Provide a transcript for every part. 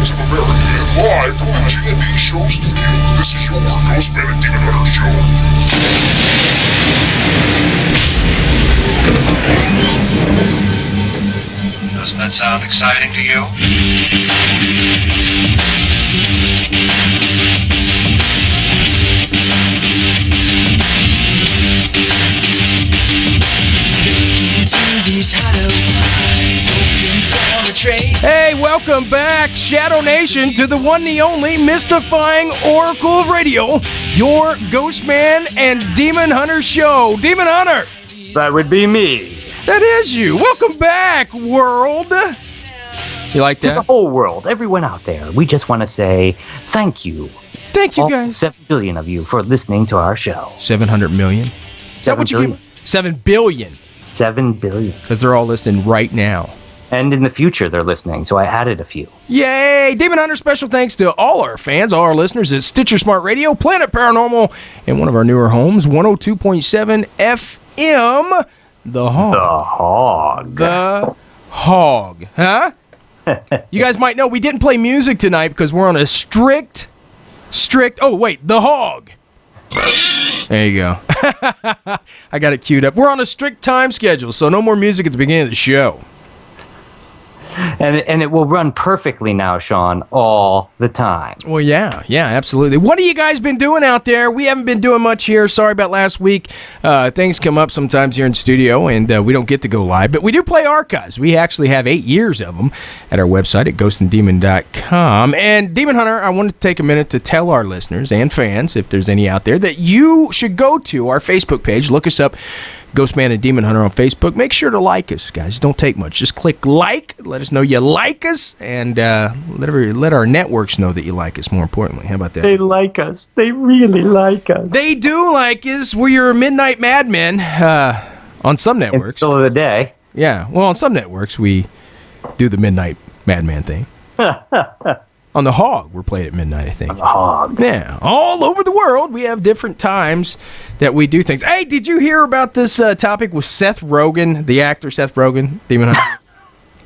of America and live from the G&D Show Studios. This is your Ghostman and Demon Hunter Show. Doesn't that sound exciting to you? Hey, welcome back, Shadow Nation, to the one and only mystifying Oracle of Radio, your Ghostman and Demon Hunter show. Demon Hunter! That would be me. That is you. Welcome back, world. You like that? To the whole world, everyone out there, we just want to say thank you. Thank you, all guys. 7 billion of you for listening to our show. 700 million? Is that what you give? 7 billion. 7 billion. Because they're all listening right now. And in the future, they're listening, so I added a few. Yay! Demon Hunter, special thanks to all our fans, all our listeners at Stitcher Smart Radio, Planet Paranormal, and one of our newer homes, 102.7 FM, The Hog. The Hog. The Hog. Huh? You guys might know we didn't play music tonight because we're on a strict, oh, wait, The Hog. There you go. I got it queued up. We're on a strict time schedule, so no more music at the beginning of the show. And it will run perfectly now, Sean, all the time. Well, yeah, absolutely. What have you guys been doing out there? We haven't been doing much here. Sorry about last week. Things come up sometimes here in studio, and we don't get to go live. But we do play archives. We actually have 8 years of them at our website at ghostanddemon.com. And Demon Hunter, I wanted to take a minute to tell our listeners and fans, if there's any out there, that you should go to our Facebook page. Look us up. Ghostman and Demon Hunter on Facebook. Make sure to like us, guys. Don't take much. Just click like. Let us know you like us, and let our networks know that you like us, more importantly. How about that? They like us. They really like us. They do like us. We're your Midnight Madmen on some networks. Middle of the day. Yeah. Well, on some networks, we do the Midnight Madman thing. On the Hog, we're played at midnight, I think. On the Hog. Yeah. All over the world, we have different times that we do things. Hey, did you hear about this topic with Seth Rogen, the actor Seth Rogen, Demon Hunter?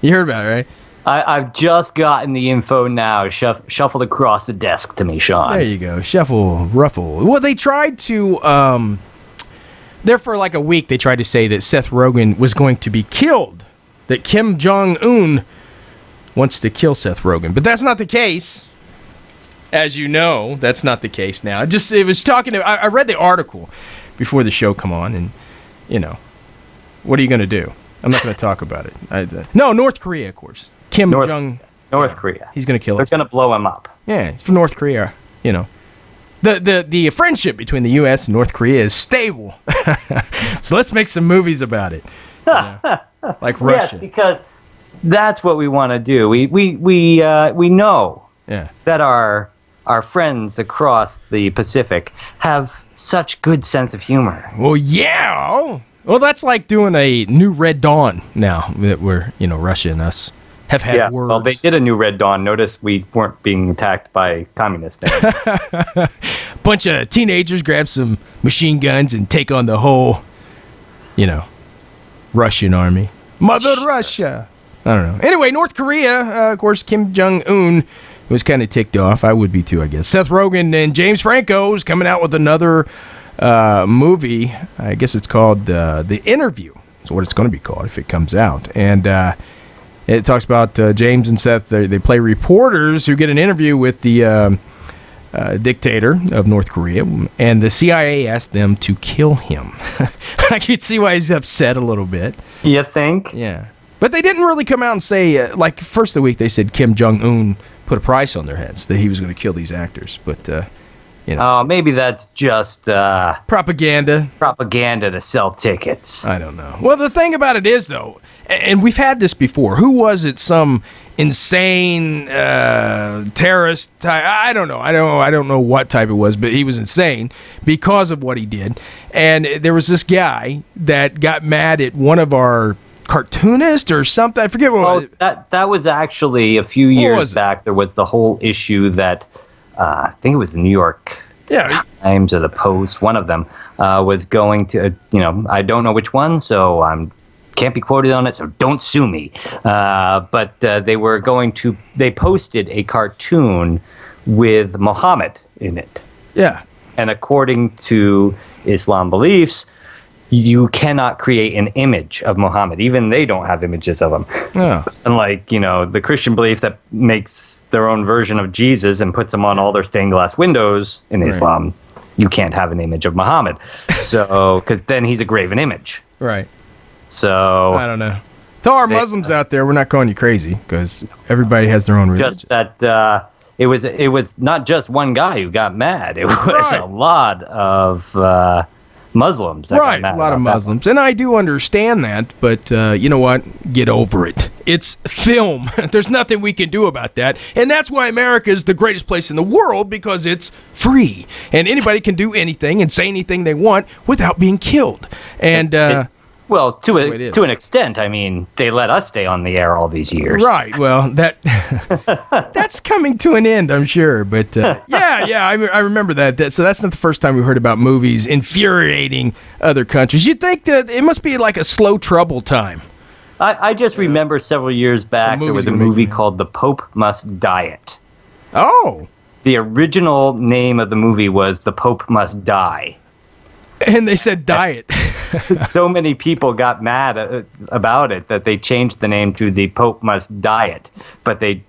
You heard about it, right? I've just gotten the info now, shuffled across the desk to me, Sean. There you go. Shuffle, ruffle. Well, they tried to, there for like a week, they tried to say that Seth Rogen was going to be killed, that Kim Jong-un wants to kill Seth Rogen. But that's not the case. As you know, that's not the case now. It was talking to, I read the article before the show come on, and, you know, what are you going to do? I'm not going to talk about it. No, North Korea, of course. North Korea. He's going to kill us. They're going to blow him up. Yeah, it's from North Korea, you know. The friendship between the U.S. and North Korea is stable. So let's make some movies about it. You know, like Russia. Yes, because that's what we want to do. We know that our friends across the Pacific have such good sense of humor. Well, yeah. Well, that's like doing a new Red Dawn now that we're, Russia and us have had words. Well, they did a new Red Dawn. Notice we weren't being attacked by communists. Bunch of teenagers grab some machine guns and take on the whole, Russian army. Mother Russia. I don't know. Anyway, North Korea, of course, Kim Jong-un was kind of ticked off. I would be too, I guess. Seth Rogen and James Franco's coming out with another movie. I guess it's called The Interview. That's what it's going to be called if it comes out. And it talks about James and Seth. They play reporters who get an interview with the dictator of North Korea, and the CIA asked them to kill him. I can see why he's upset a little bit. You think? Yeah. But they didn't really come out and say, first of the week they said Kim Jong-un put a price on their heads, that he was going to kill these actors. But, maybe that's just propaganda. Propaganda to sell tickets. I don't know. Well, the thing about it is, though, and we've had this before. Who was it? Some insane terrorist type? I don't know. I don't know what type it was, but he was insane because of what he did. And there was this guy that got mad at one of our cartoonists or something. I forget what it was. That was actually a few years back. There was the whole issue that I think it was the New York Times or the Post, one of them, was going to, I don't know which one, so I'm can't be quoted on it, so don't sue me. But they posted a cartoon with Muhammad in it. Yeah. And according to Islam beliefs, you cannot create an image of Muhammad. Even they don't have images of him. Oh. Unlike, the Christian belief that makes their own version of Jesus and puts him on all their stained glass windows in Islam, you can't have an image of Muhammad. So, because then he's a graven image. Right. So I don't know. To our Muslims out there, we're not calling you crazy because everybody has their own religion. Just that it was not just one guy who got mad. It was a lot of Muslims that got mad. A lot of Muslims. And I do understand that, but you know what? Get over it. It's film. There's nothing we can do about that. And that's why America is the greatest place in the world, because it's free. And anybody can do anything and say anything they want without being killed. And well, to an extent, I mean, they let us stay on the air all these years. Right. Well, that's coming to an end, I'm sure. But I remember that. So that's not the first time we heard about movies infuriating other countries. You'd think that it must be like a slow trouble time. I just remember several years back there was a movie called The Pope Must Diet. Oh. The original name of the movie was The Pope Must Die. And they said diet. So many people got mad about it that they changed the name to The Pope Must Diet, but they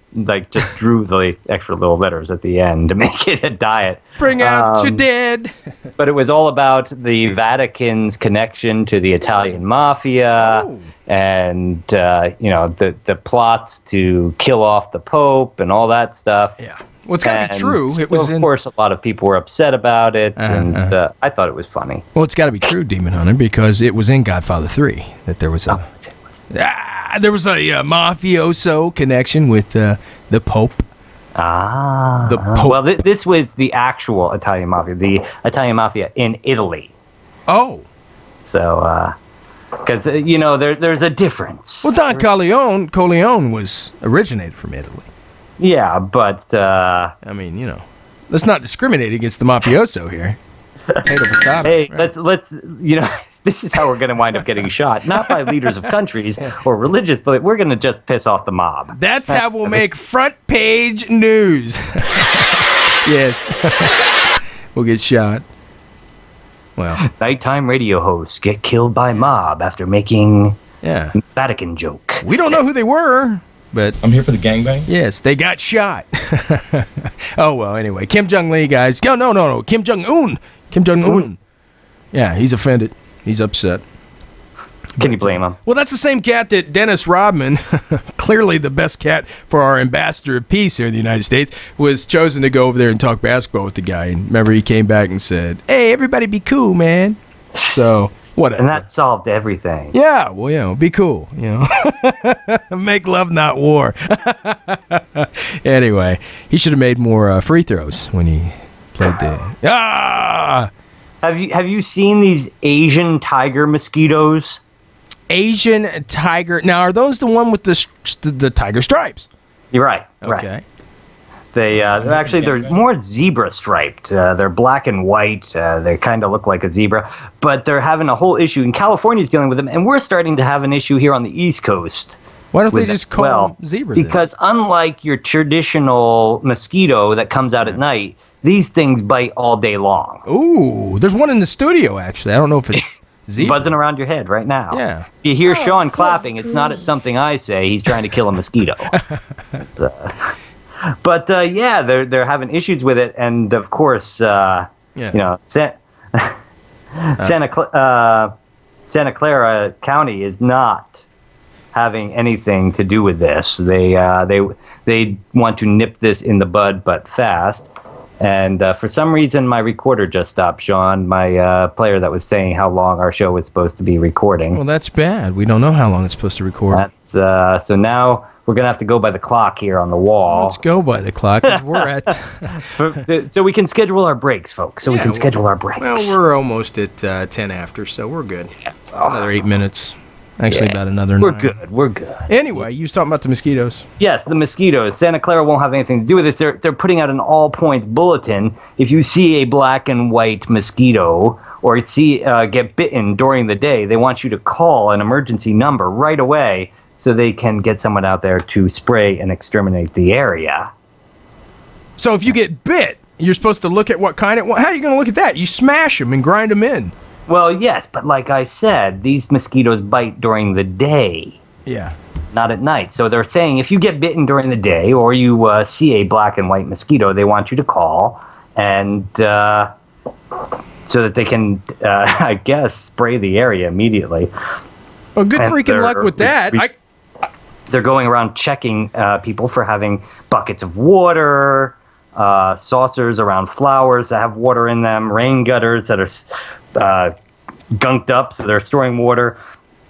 just drew the extra little letters at the end to make it a diet. Bring out your dead. But it was all about the Vatican's connection to the Italian mafia and the plots to kill off the Pope and all that stuff. Yeah. Well, it's got to be true. Of course, a lot of people were upset about it, and I thought it was funny. Well, it's got to be true, Demon Hunter, because it was in Godfather 3 that there was a mafioso connection with the Pope. The Pope. Well, this was the actual Italian mafia, the Italian mafia in Italy. Oh. So, because there's a difference. Well, Don Corleone was originated from Italy. Yeah, but I mean, let's not discriminate against the mafioso here. Potato. Hey, right? let's this is how we're going to wind up getting shot, not by leaders of countries or religious, but we're going to just piss off the mob. That's how we'll make front page news. Yes. We'll get shot. Well, nighttime radio hosts get killed by mob after making Vatican joke. We don't know who they were. But I'm here for the gangbang? Yes, they got shot. Oh, well, anyway. Kim Jong-un, guys. No. Kim Jong-un. Yeah, he's offended. He's upset. Can you blame him? Well, that's the same cat that Dennis Rodman, clearly the best cat for our ambassador of peace here in the United States, was chosen to go over there and talk basketball with the guy. And remember, he came back and said, "Hey, everybody be cool, man." So... whatever. And that solved everything. Yeah, well, be cool, Make love, not war. Anyway, he should have made more free throws when he played the... Have you seen these Asian tiger mosquitoes? Asian tiger... Now, are those the one with the tiger stripes? You're right. Okay. Right. They're more zebra striped. They're black and white. They kind of look like a zebra, but they're having a whole issue. And California's dealing with them, and we're starting to have an issue here on the East Coast. Why don't they just call them zebras? Because unlike your traditional mosquito that comes out at night, these things bite all day long. Ooh, there's one in the studio, actually. I don't know if it's zebra. Buzzing around your head right now. Yeah. You hear Sean clapping. It's not at something I say. He's trying to kill a mosquito. But they're having issues with it, and of course, Santa Clara County is not having anything to do with this. They want to nip this in the bud, but fast. And for some reason, my recorder just stopped, Sean, my player that was saying how long our show was supposed to be recording. Well, that's bad. We don't know how long it's supposed to record. So now we're going to have to go by the clock here on the wall. Let's go by the clock, 'cause we're at... So we can schedule our breaks, folks. We can schedule our breaks. Well, we're almost at 10 after, so we're good. Another 8 minutes. Actually, about another We're 9. good. We're good. Anyway, you was talking about the mosquitoes. Yes, the mosquitoes. Santa Clara won't have anything to do with this. They're putting out an all points bulletin. If you see a black and white mosquito or get bitten during the day, they want you to call an emergency number right away so they can get someone out there to spray and exterminate the area. So if you get bit, you're supposed to look at what kind of... How are you going to look at that? You smash them and grind them in. Well, yes, but like I said, these mosquitoes bite during the day. Yeah. Not at night. So they're saying if you get bitten during the day or you see a black and white mosquito, they want you to call and so that they can, I guess, spray the area immediately. Well, good freaking luck with that. They're going around checking people for having buckets of water, saucers around flowers that have water in them, rain gutters that are gunked up, so they're storing water,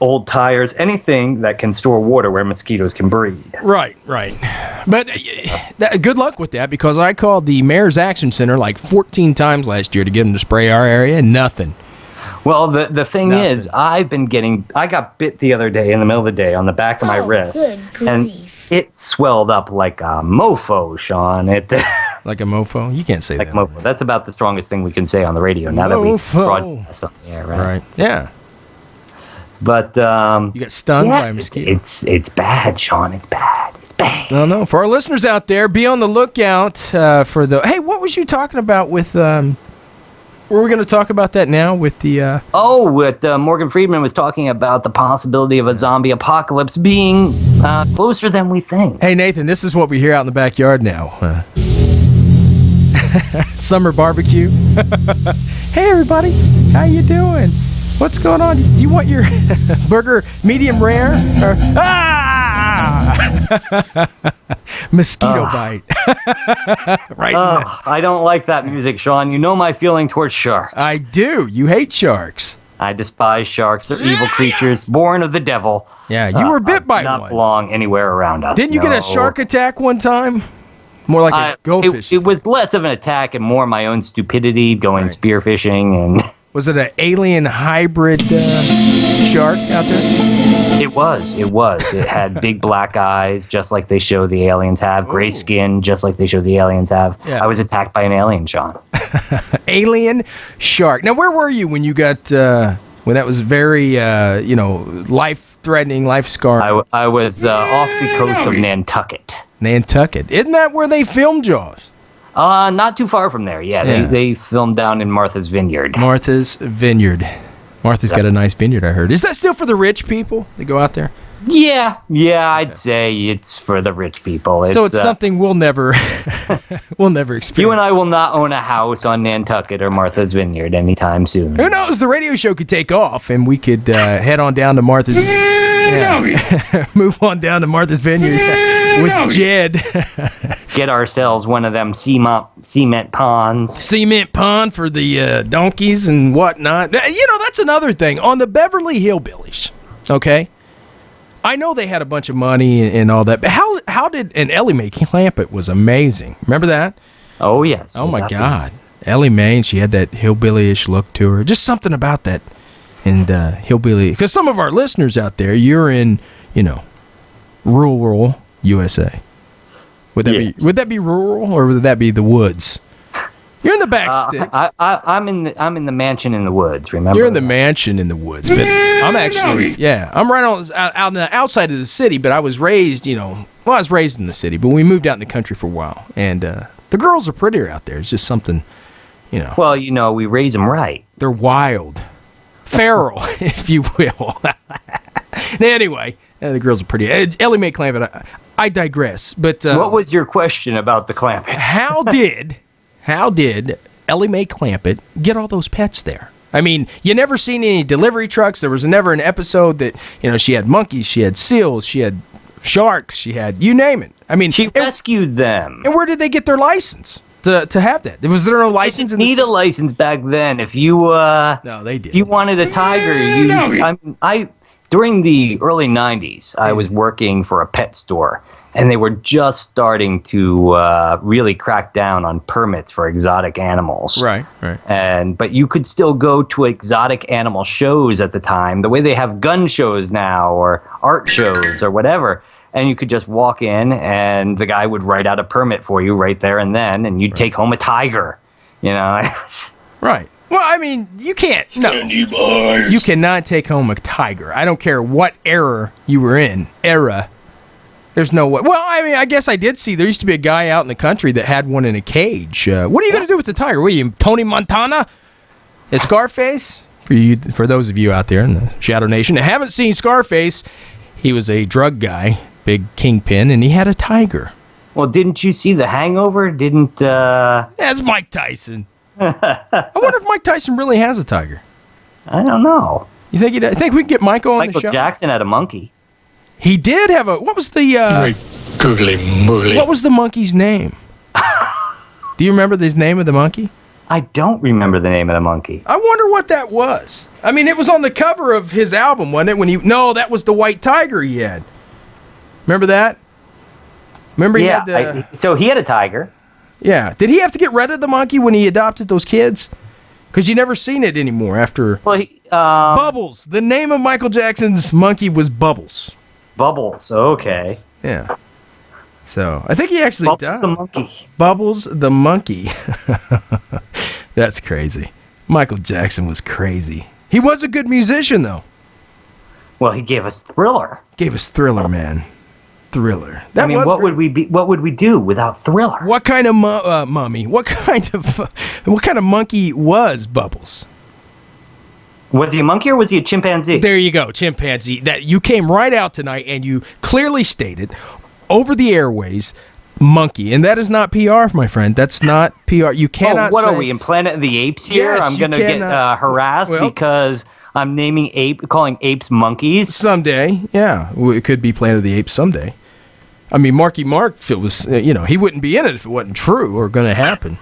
old tires, anything that can store water where mosquitoes can breed. Right. But good luck with that, because I called the Mayor's Action Center like 14 times last year to get them to spray our area, and nothing. Well, the thing is, I got bit the other day in the middle of the day on the back of my wrist, and it swelled up like a mofo, Sean. Like a mofo? You can't say like that. Like mofo. That's about the strongest thing we can say on the radio now that we broadcast on the air, right? Yeah. But you got stung by a mosquito. It's bad, Sean. It's bad. No. For our listeners out there, be on the lookout for the... Hey, what was you talking about with... Were we going to talk about that now with the... Morgan Freeman was talking about the possibility of a zombie apocalypse being closer than we think. Hey, Nathan, this is what we hear out in the backyard now. Summer barbecue. Hey, everybody. How you doing? What's going on? Do you want your burger medium rare? Or, mosquito bite. Right. I don't like that music, Sean. You know my feeling towards sharks. I do. You hate sharks. I despise sharks. They're evil creatures, born of the devil. Yeah, you were bit by one. Not belong anywhere around us. Didn't you get a shark attack one time? More like a goldfish. It was less of an attack and more my own stupidity going spearfishing and... Was it an alien hybrid shark out there? It was. It had big black eyes, just like they show the aliens have. Gray skin, just like they show the aliens have. Yeah. I was attacked by an alien, Sean. Alien shark. Now, where were you when you got, when that was very, life-threatening, life-scarring? I was off the coast of Nantucket. Nantucket. Isn't that where they filmed Jaws? Not too far from there. Yeah. They filmed down in Martha's Vineyard. Martha's Vineyard. Martha's got a nice vineyard, I heard. Is that still for the rich people that go out there? Yeah, I'd say it's for the rich people. So it's something we'll never experience. You and I will not own a house on Nantucket or Martha's Vineyard anytime soon. Who knows? The radio show could take off, and we could head on down to Martha's. Move on down to Martha's Vineyard with Jed. Get ourselves one of them cement ponds. Cement pond for the donkeys and whatnot. That's another thing. On the Beverly Hillbillies, okay? I know they had a bunch of money and all that, but how did... And Ellie Mae Clampett was amazing. Remember that? Oh, yes. Oh, my God. Ellie Mae, she had that hillbilly-ish look to her. Just something about that. And hillbilly... Because some of our listeners out there, you're in, rural USA. Would that be rural, or would that be the woods? You're in the back stick. I'm in the mansion in the woods. Remember? You're in the mansion in the woods, but I'm actually I'm right out on the outside of the city. But I was raised, I was raised in the city, but we moved out in the country for a while, and the girls are prettier out there. It's just something, Well, we raise them right. They're wild, feral, if you will. Anyway, the girls are pretty. Ellie Mae Clampett. I digress. But what was your question about the Clampetts? How did Ellie Mae Clampett get all those pets there? I mean, you never seen any delivery trucks. There was never an episode that, she had monkeys, she had seals, she had sharks, she had, you name it. I mean, she rescued them. And where did they get their license to have that? Was there no license? They didn't need a license back then. If you no, they did. If you wanted a tiger, during the early 90s, I was working for a pet store, and they were just starting to really crack down on permits for exotic animals. Right. But you could still go to exotic animal shows at the time, the way they have gun shows now or art shows or whatever. And you could just walk in, and the guy would write out a permit for you right there and then, and you'd take home a tiger. You know? Right. Well, I mean, you can't. No. You cannot take home a tiger. I don't care what era you were in. There's no way. Well, I mean, I guess I did see there used to be a guy out in the country that had one in a cage. What are you going to do with the tiger? What are you, Tony Montana? Is Scarface? For those of you out there in the Shadow Nation that haven't seen Scarface, he was a drug guy, big kingpin, and he had a tiger. Well, didn't you see The Hangover? That's Mike Tyson. I wonder if Mike Tyson really has a tiger. I don't know. You think I think we can get Michael on the show? Michael Jackson had a monkey. He did have a. What was the? Googly moogly. What was the monkey's name? Do you remember the name of the monkey? I don't remember the name of the monkey. I wonder what that was. I mean, it was on the cover of his album, wasn't it? No, that was the white tiger he had. Remember that? Remember he had the. So he had a tiger. Yeah. Did he have to get rid of the monkey when he adopted those kids? Because you never seen it anymore after. Well, Bubbles. The name of Michael Jackson's monkey was Bubbles. Bubbles. Okay. Yeah. So I think he actually died. Bubbles the monkey. Bubbles the monkey. That's crazy. Michael Jackson was crazy. He was a good musician, though. Well, he gave us Thriller. Gave us Thriller, man. Thriller. What would we do without Thriller? What kind of mummy? What kind of monkey was Bubbles? Was he a monkey or was he a chimpanzee? There you go, chimpanzee. That you came right out tonight and you clearly stated over the airways, monkey, and that is not PR, my friend. That's not PR. You cannot. What are we in Planet of the Apes here? Yes, I'm going to get harassed because I'm calling apes monkeys. Someday, yeah, it could be Planet of the Apes someday. I mean, Marky Mark, if it was, he wouldn't be in it if it wasn't true or going to happen.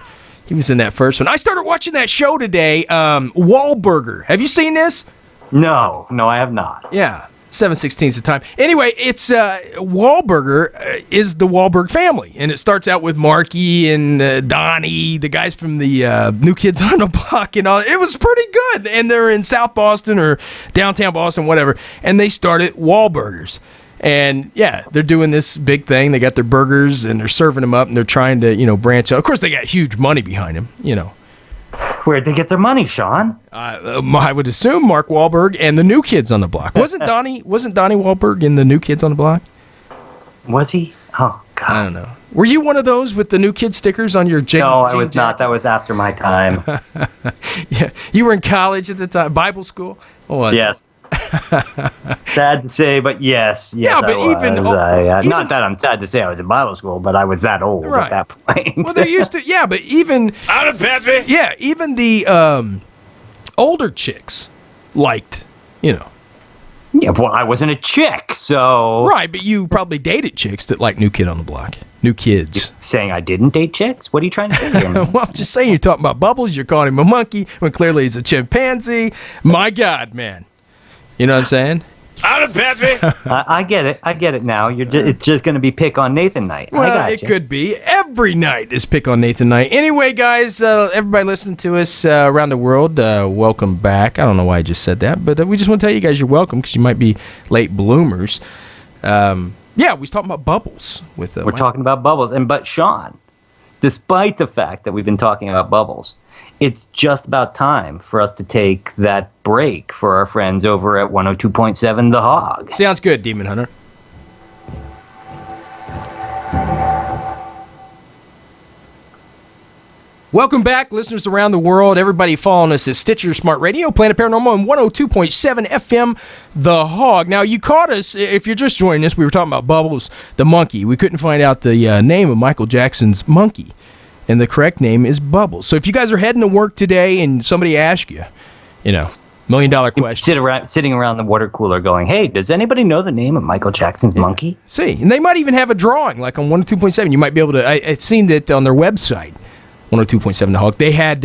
He was in that first one. I started watching that show today, Wahlburger. Have you seen this? No, I have not. Yeah, 7/16 the time. Anyway, it's Wahlburger is the Wahlberg family, and it starts out with Marky and Donnie, the guys from the New Kids on the Block, and all. It was pretty good, and they're in South Boston or downtown Boston, whatever, and they started Wahlburgers. And yeah, they're doing this big thing. They got their burgers and they're serving them up and they're trying to, branch out. Of course, they got huge money behind them, Where'd they get their money, Sean? I would assume Mark Wahlberg and the New Kids on the Block. Wasn't Donnie Wahlberg in the New Kids on the Block? Was he? Oh, God. I don't know. Were you one of those with the New Kid stickers on your jeans? No, I was not. That was after my time. Yeah, you were in college at the time, Bible school? Yes. Sad to say, but yes, yeah, but I was. Not that I'm sad to say I was in Bible school, but I was that old at that point. Well, they're used to, yeah, but even out of Pepe. Yeah, even the older chicks liked, Yeah, well, I wasn't a chick, so right, but you probably dated chicks that like New Kid on the Block, New Kids. You're saying I didn't date chicks? What are you trying to say here? Well, I'm just saying you're talking about Bubbles. You're calling him a monkey when clearly he's a chimpanzee. My God, man. You know what I'm saying? Out of Pepe. I get it now. It's just going to be pick on Nathan night. Well, I got it could be. Every night is pick on Nathan night. Anyway, guys, everybody listening to us around the world, welcome back. I don't know why I just said that, but we just want to tell you guys you're welcome because you might be late bloomers. Yeah, we was talking about Bubbles. We're talking about Bubbles. But Sean, despite the fact that we've been talking about Bubbles, it's just about time for us to take that break for our friends over at 102.7 The Hog. Sounds good, Demon Hunter. Welcome back, listeners around the world. Everybody following us at Stitcher Smart Radio, Planet Paranormal, and 102.7 FM, The Hog. Now, you caught us, if you're just joining us, we were talking about Bubbles, the monkey. We couldn't find out the name of Michael Jackson's monkey. And the correct name is Bubbles. So if you guys are heading to work today and somebody asks you, $1 million question. Sitting around the water cooler going, hey, does anybody know the name of Michael Jackson's monkey? See, and they might even have a drawing, like on 102.7. You might be able to, I've seen that on their website, 102.7 The Hog. They had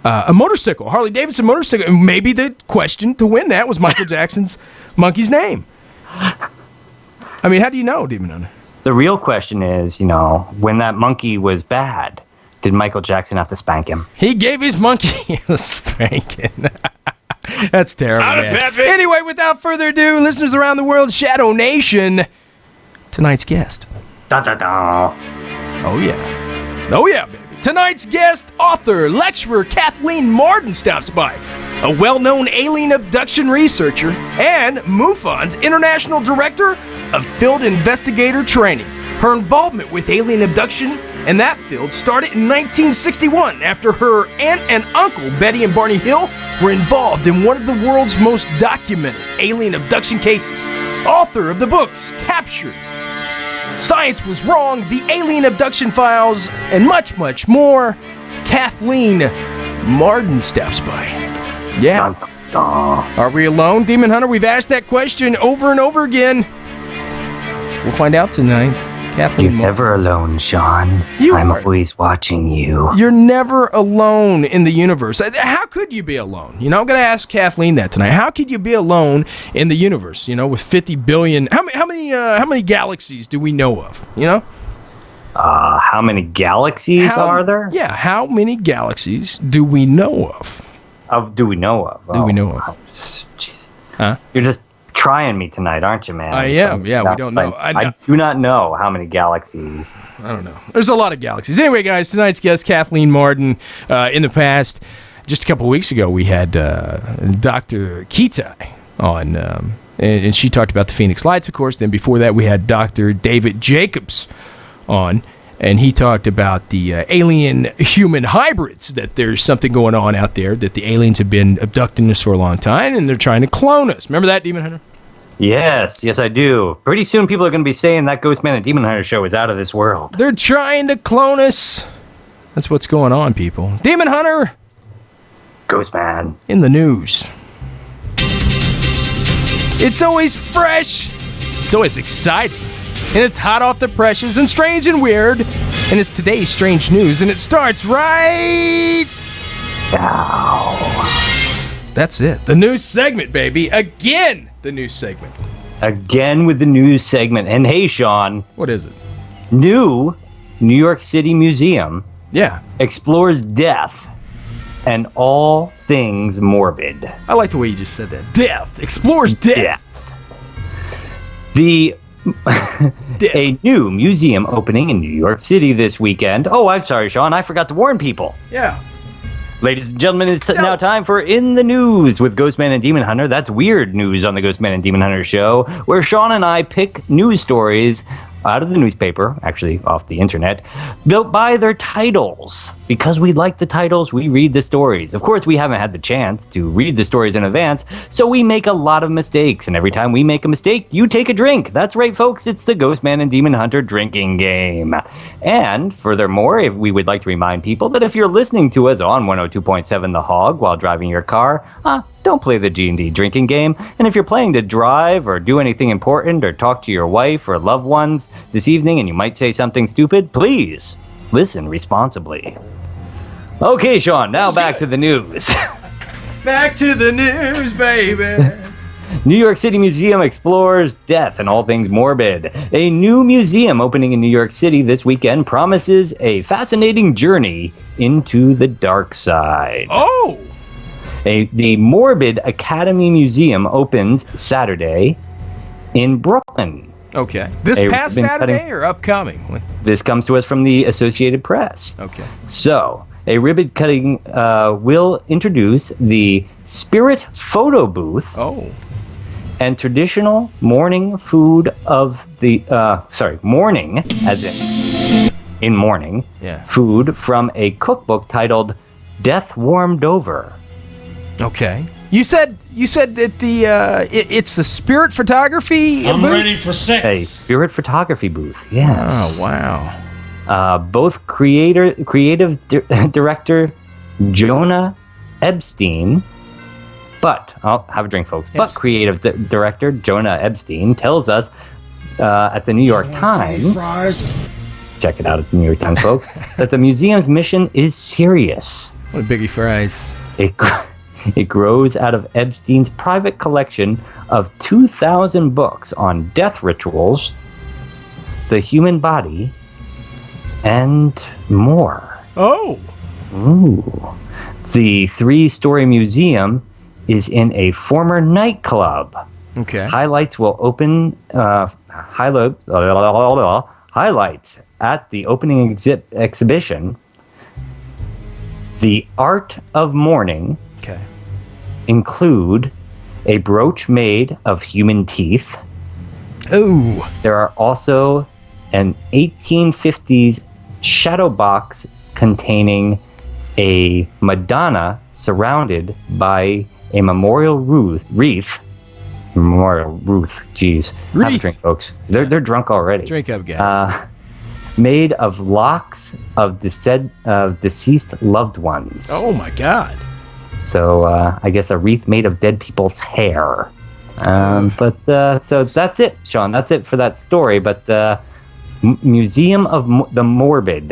a motorcycle, Harley Davidson motorcycle. Maybe the question to win that was Michael Jackson's monkey's name. I mean, how do you know, Demon Hunter? The real question is, when that monkey was bad, did Michael Jackson have to spank him? He gave his monkey a spanking. That's terrible, man. Pepe. Anyway, without further ado, listeners around the world, Shadow Nation, tonight's guest. Da, da, da. Oh, yeah, baby. Tonight's guest, author, lecturer Kathleen Marden stops by. A well-known alien abduction researcher and MUFON's international director of field investigator training. Her involvement with alien abduction and that field started in 1961 after her aunt and uncle, Betty and Barney Hill, were involved in one of the world's most documented alien abduction cases. Author of the books Captured, Science Was Wrong, The Alien Abduction Files, and much, much more, Kathleen Marden stops by. Yeah. Are we alone, Demon Hunter? We've asked that question over and over again. We'll find out tonight. Kathleen You're never alone, Sean. I'm always watching you. You're never alone in the universe. How could you be alone? I'm going to ask Kathleen that tonight. How could you be alone in the universe? With 50 billion. How many galaxies do we know of? How many galaxies are there? Yeah. How many galaxies do we know of? Do we know of? Do we know of? Jeez. Huh? You're just trying me tonight, aren't you, man? I am. Yeah, we don't know. I do not know how many galaxies. I don't know. There's a lot of galaxies. Anyway, guys, tonight's guest, Kathleen Marden. In the past, just a couple of weeks ago, we had Dr. Kitai on, and she talked about the Phoenix Lights, of course. Then before that, we had Dr. David Jacobs on, and he talked about the alien-human hybrids, that there's something going on out there, that the aliens have been abducting us for a long time, and they're trying to clone us. Remember that, Demon Hunter? Yes, I do. Pretty soon people are going to be saying that Ghostman and Demon Hunter show is out of this world. They're trying to clone us. That's what's going on, people. Demon Hunter. Ghostman. In the news. It's always fresh. It's always exciting. And it's hot off the presses and strange and weird. And it's today's strange news. And it starts right now. That's it. The news segment, baby. Again, the news segment. Again with the news segment. And hey, Sean. What is it? New York City Museum. Yeah. Explores death and all things morbid. I like the way you just said that. Death. Explores death. A new museum opening in New York City this weekend. Oh, I'm sorry, Sean. I forgot to warn people. Yeah. Ladies and gentlemen, it's now time for In the News with Ghostman and Demon Hunter. That's weird news on the Ghostman and Demon Hunter show, where Sean and I pick news stories out of the newspaper, actually off the internet, built by their titles. Because we like the titles, we read the stories. Of course, we haven't had the chance to read the stories in advance, so we make a lot of mistakes. And every time we make a mistake, you take a drink. That's right, folks. It's the Ghostman and Demon Hunter drinking game. And furthermore, we would like to remind people that if you're listening to us on 102.7 The Hog while driving your car, don't play the G&D drinking game. And if you're planning to drive or do anything important or talk to your wife or loved ones this evening and you might say something stupid, please listen responsibly. Okay, Sean, now back to the news. Back to the news, baby. New York City Museum explores death and all things morbid. A new museum opening in New York City this weekend promises a fascinating journey into the dark side. Oh! The Morbid Academy Museum opens Saturday in Brooklyn. Okay. This past Saturday or upcoming? This comes to us from the Associated Press. Okay. So, a ribbon cutting will introduce the Spirit Photo Booth. Oh. And traditional morning food of the, morning, as in morning, food from a cookbook titled Death Warmed Over. Okay. You said that it's the Spirit Photography I'm booth? ready for sex. A Spirit Photography booth, yes. Oh, wow. Both creative director Jonah Epstein, I'll have a drink, folks. But creative director Jonah Epstein tells us at the New York Times check it out at the New York Times, folks, that the museum's mission is serious. What a biggie fries. It grows out of Epstein's private collection of 2,000 books on death rituals, the human body, and more. Oh. Ooh. The 3-story museum is in a former nightclub. Okay. Highlights at the opening exhibition. The Art of Mourning. Okay. Include a brooch made of human teeth. Ooh. There are also an 1850s shadow box containing a Madonna surrounded by a memorial wreath. Jeez. Have a drink, folks. They're drunk already. Drink up, guys. Made of locks of deceased loved ones. Oh my God. So I guess a wreath made of dead people's hair. So that's it, Sean. That's it for that story. But the Museum of the Morbid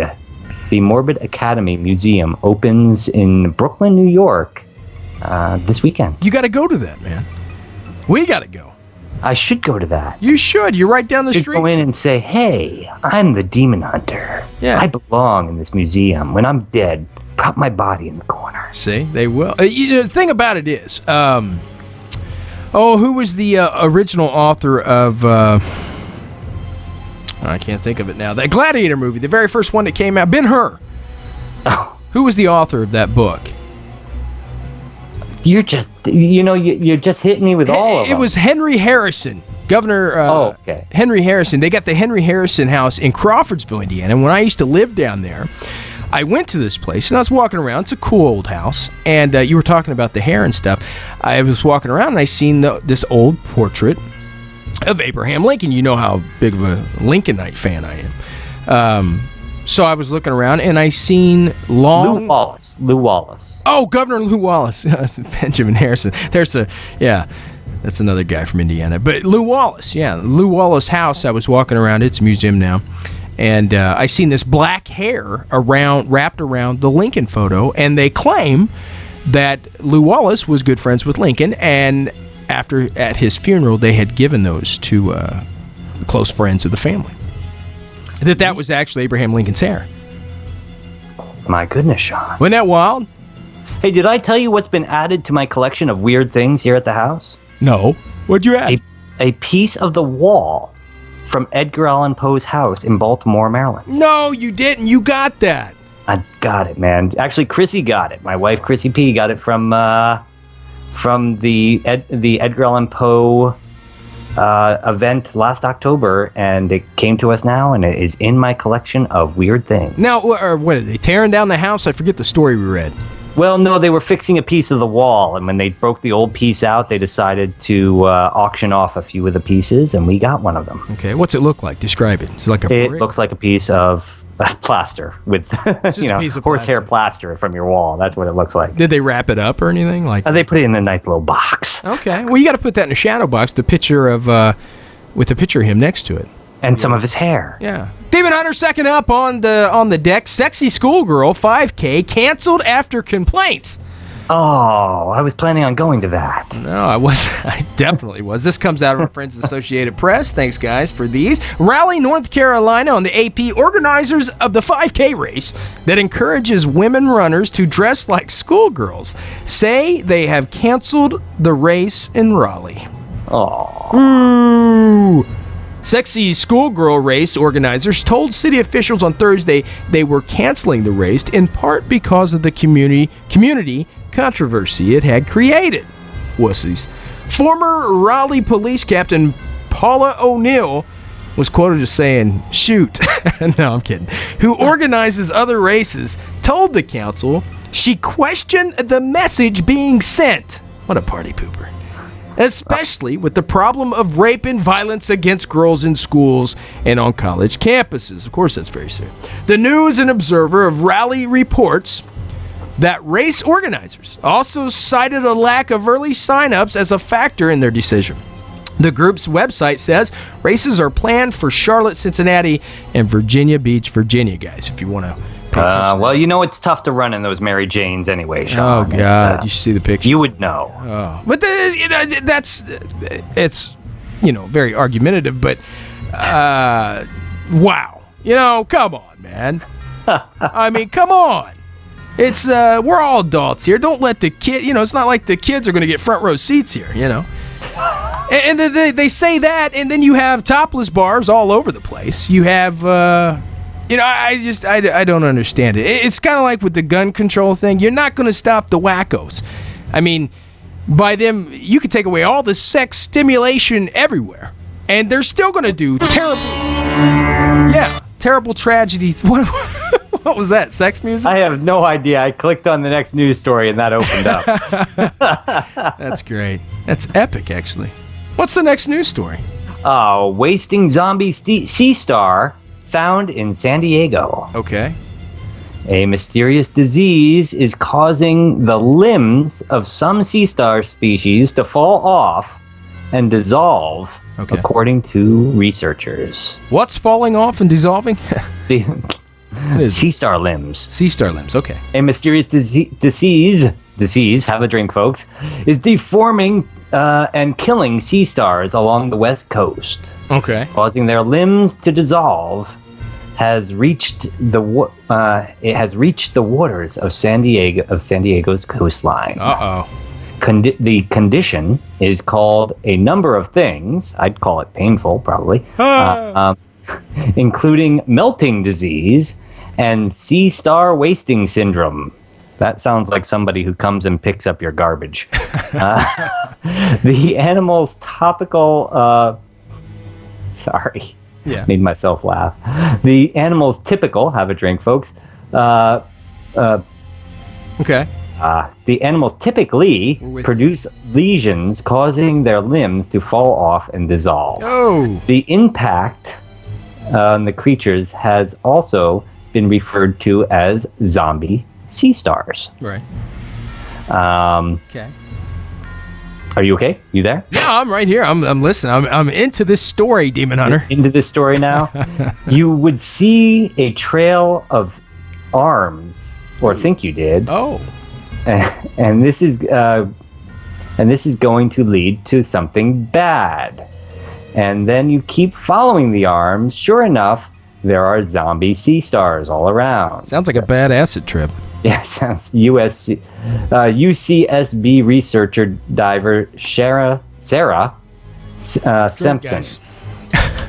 Academy Museum opens in Brooklyn, New York this weekend. You got to go to that, man. We got to go. I should go to that. You should. You're right down the street. Go in and say, hey, I'm the demon hunter. Yeah. I belong in this museum. When I'm dead, prop my body in the corner. See, they will. The thing about it is, who was the original author of, I can't think of it now, that Gladiator movie, the very first one that came out, Ben-Hur. Oh. Who was the author of that book? You're just hitting me with all of them. It was Henry Harrison, Governor okay. Henry Harrison. They got the Henry Harrison house in Crawfordsville, Indiana. And when I used to live down there, I went to this place, and I was walking around. It's a cool old house. And you were talking about the hair and stuff. I was walking around, and I seen this old portrait of Abraham Lincoln. You know how big of a Lincolnite fan I am. So I was looking around, and I seen Lew Wallace. Oh, Governor Lew Wallace. Benjamin Harrison. That's another guy from Indiana. But Lew Wallace, Lew Wallace house. I was walking around. It's a museum now. And I seen this black hair wrapped around the Lincoln photo, and they claim that Lew Wallace was good friends with Lincoln, and at his funeral, they had given those to close friends of the family. That was actually Abraham Lincoln's hair. My goodness, Sean. Wasn't that wild? Hey, did I tell you what's been added to my collection of weird things here at the house? No. What'd you add? A piece of the wall from Edgar Allan Poe's house in Baltimore, Maryland. No, you didn't. You got that. I got it, man. Actually, Chrissy got it. My wife, Chrissy P, got it from the Edgar Allan Poe event last October, and it came to us now, and it is in my collection of weird things. Now, what are they tearing down the house? I forget the story we read. Well, no, they were fixing a piece of the wall, and when they broke the old piece out, they decided to auction off a few of the pieces, and we got one of them. Okay, what's it look like? Describe it. Is it like a brick? It looks like a piece of plaster with horsehair plaster from your wall. That's what it looks like. Did they wrap it up or anything? They put it in a nice little box. Okay. Well, you got to put that in a shadow box. The picture of with the picture of him next to it, and some of his hair. Yeah. Demon Hunter second up on the deck. Sexy schoolgirl 5K canceled after complaints. Oh, I was planning on going to that. No, I was. I definitely was. This comes out of our friends at Associated Press. Thanks, guys, for these. Raleigh, North Carolina, on the AP, organizers of the 5K race that encourages women runners to dress like schoolgirls say they have canceled the race in Raleigh. Oh. Ooh. Sexy schoolgirl race organizers told city officials on Thursday they were canceling the race in part because of the community controversy it had created. Wussies. Former Raleigh police captain Paula O'Neill was quoted as saying, shoot, no, I'm kidding, who organizes other races, told the council she questioned the message being sent. What a party pooper. Especially with the problem of rape and violence against girls in schools and on college campuses. Of course, that's very serious. The News and Observer of Raleigh reports that race organizers also cited a lack of early sign-ups as a factor in their decision. The group's website says races are planned for Charlotte, Cincinnati, and Virginia Beach, Virginia, guys, if you want to pay attention. Well, it's tough to run in those Mary Janes anyway, Oh, Sean. God. You should see the picture. You would know. Oh. But it's, very argumentative, but wow. Come on, man. I mean, come on. It's, we're all adults here. Don't let the kid, it's not like the kids are going to get front row seats here, And they say that, and then you have topless bars all over the place. You have, I don't understand it. It's kind of like with the gun control thing. You're not going to stop the wackos. I mean, by them, you could take away all the sex stimulation everywhere, and they're still going to do terrible tragedy. What was that? Sex music? I have no idea. I clicked on the next news story, and that opened up. That's great. That's epic, actually. What's the next news story? Wasting zombie sea star found in San Diego. Okay. A mysterious disease is causing the limbs of some sea star species to fall off and dissolve, according to researchers. What's falling off and dissolving? Sea star limbs. Sea star limbs, okay. A mysterious disease, have a drink, folks, is deforming and killing sea stars along the west coast. Okay. Causing their limbs to dissolve, has reached the waters of San Diego's coastline. The condition is called a number of things. I'd call it painful, probably, including melting disease and sea star wasting syndrome. That sounds like somebody who comes and picks up your garbage. The animal's topical... made myself laugh. The animal's typical... Have a drink, folks. Okay. The animals typically produce lesions causing their limbs to fall off and dissolve. Oh. The impact on the creatures has also been referred to as zombie sea stars. Right. Okay. Are you okay? You there? Yeah, I'm right here. I'm listening. I'm into this story, Demon Hunter. Into this story now? You would see a trail of arms, or think you did. Oh. And this is going to lead to something bad. And then you keep following the arms. Sure enough, there are zombie sea stars all around. Sounds like a bad acid trip. Yeah, sounds UCSB researcher diver Sarah Simpson,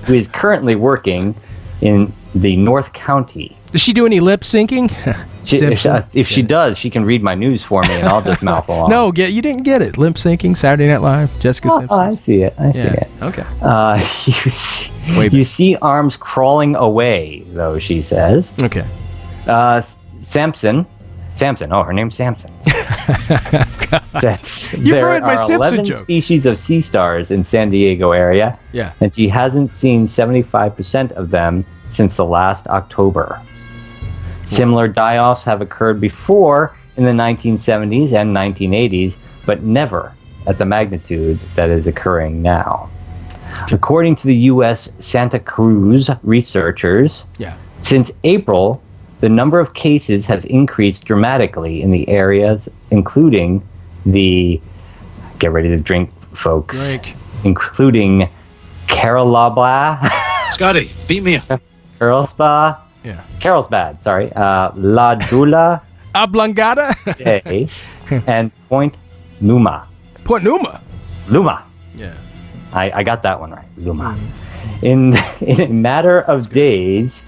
who is currently working in the North County. Does she do any lip syncing? If she does, she can read my news for me, and I'll just mouth along. No, you didn't get it. Lip syncing, Saturday Night Live, Jessica Simpson. Oh, I see it. I see it. Okay. You see arms crawling away, though, she says. Okay. Samson. Oh, her name's Samson. You ruined my Simpson 11 joke. Species of sea stars in San Diego area. Yeah. And she hasn't seen 75% of them since the last October. Similar die-offs have occurred before in the 1970s and 1980s, but never at the magnitude that is occurring now. According to the U.S. Santa Cruz researchers, since April, the number of cases has increased dramatically in the areas, including get ready to drink, folks, including Carolabla. Scotty, beat me up. Carlsbad, La Jula, Oblongata, and Point Luma. Luma. Yeah. I got that one right. Luma. In a matter of days,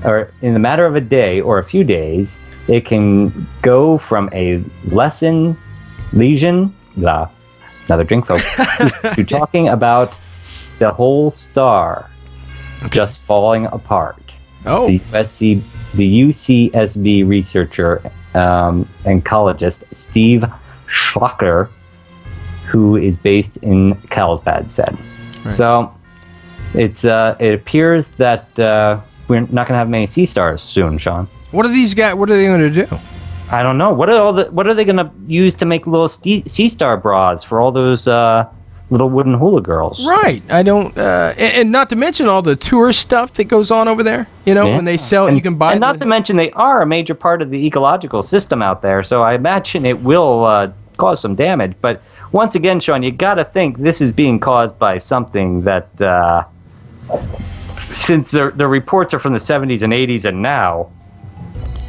or in the matter of a day or a few days, it can go from a lesion, another drink, folks, to talking about the whole star just falling apart. Oh. The UCSB researcher and ecologist Steve Schlocker, who is based in Carlsbad, said. Right. So it appears that we're not going to have many sea stars soon, Sean. What are these guys? What are they going to do? I don't know. What are they going to use to make little sea star bras for all those little wooden hula girls. Right. I don't, and not to mention all the tourist stuff that goes on over there. When they sell, you can buy. And not to mention, they are a major part of the ecological system out there. So I imagine it will cause some damage. But once again, Sean, you got to think this is being caused by something that, since the reports are from the 70s and 80s and now.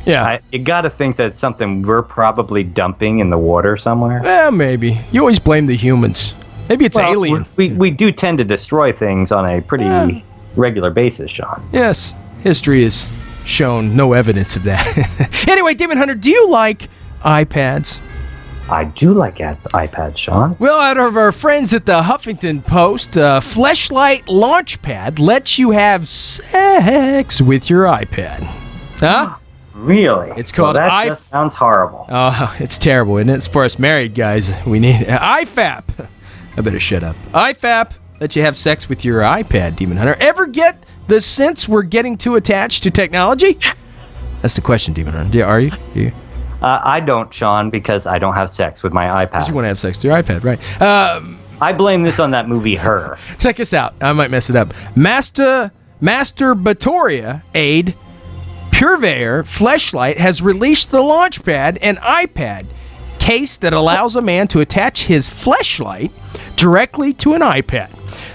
Yeah. You got to think that it's something we're probably dumping in the water somewhere. Well, maybe. You always blame the humans. Maybe it's alien. We do tend to destroy things on a pretty regular basis, Sean. Yes. History has shown no evidence of that. Anyway, Demon Hunter, do you like iPads? I do like iPads, Sean. Well, out of our friends at the Huffington Post, Fleshlight Launchpad lets you have sex with your iPad. Huh? Really? It's called that just sounds horrible. Oh, it's terrible, isn't it? It's for us married guys. We need IFAP. I better shut up. IFAP lets you have sex with your iPad, Demon Hunter. Ever get the sense we're getting too attached to technology? That's the question, Demon Hunter. Are you? I don't, Sean, because I don't have sex with my iPad. You want to have sex with your iPad, right? I blame this on that movie, Her. Check this out. I might mess it up. Masturbatoria aid Purveyor Fleshlight has released the Launchpad and iPad case that allows a man to attach his fleshlight directly to an iPad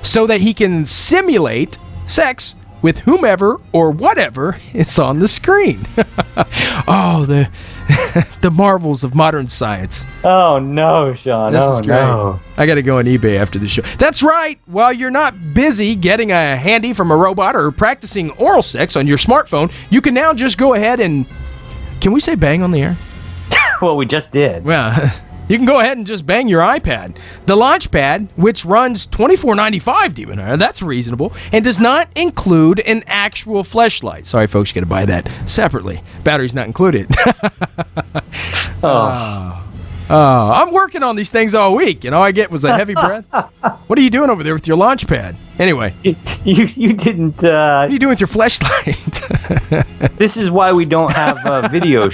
so that he can simulate sex with whomever or whatever is on the screen. Oh, the marvels of modern science. Oh, no, Sean. This is great. No. I got to go on eBay after the show. That's right. While you're not busy getting a handy from a robot or practicing oral sex on your smartphone, you can now just go ahead and... Can we say bang on the air? Well, we just did. Well, you can go ahead and just bang your iPad. The Launchpad, which runs $24.95, Demon Hunter, that's reasonable, and does not include an actual fleshlight. Sorry, folks, you got to buy that separately. Battery's not included. I'm working on these things all week. All I get was a heavy breath. What are you doing over there with your Launchpad? Anyway. You didn't... What are you doing with your fleshlight? This is why we don't have video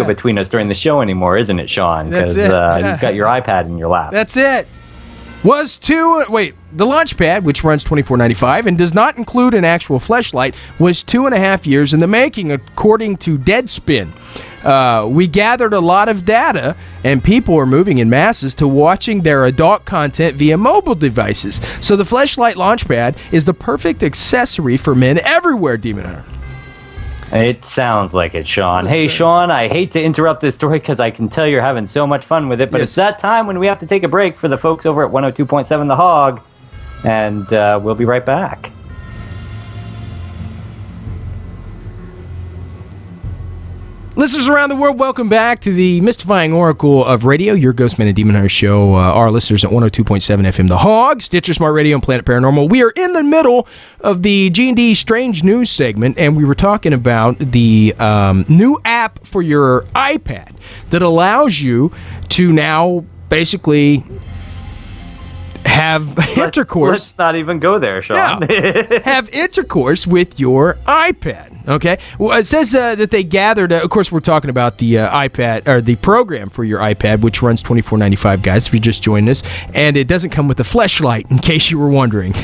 between us during the show anymore, isn't it, Sean? Because you've got your iPad in your lap. That's it. The Launchpad, which runs $24.95 and does not include an actual fleshlight, was 2.5 years in the making, according to Deadspin. We gathered a lot of data, and people are moving in masses to watching their adult content via mobile devices. So the Fleshlight Launchpad is the perfect accessory for men everywhere, Demon Hunter. It sounds like it, Sean. Hey, Sean, I hate to interrupt this story because I can tell you're having so much fun with it, but It's that time when we have to take a break for the folks over at 102.7 The Hog, and we'll be right back. Listeners around the world, welcome back to the mystifying oracle of radio, your Ghostman and Demon Hunter show. Our listeners at 102.7 FM The Hog, Stitcher Smart Radio, and Planet Paranormal. We are in the middle of the G&D Strange News segment, and we were talking about the new app for your iPad that allows you to now basically have intercourse. Let's not even go there, Sean. Yeah. Have intercourse with your iPad. Okay. Well, it says that they gathered. Of course, we're talking about the iPad or the program for your iPad, which runs $24.95, guys. If you just joined us, and it doesn't come with a fleshlight, in case you were wondering.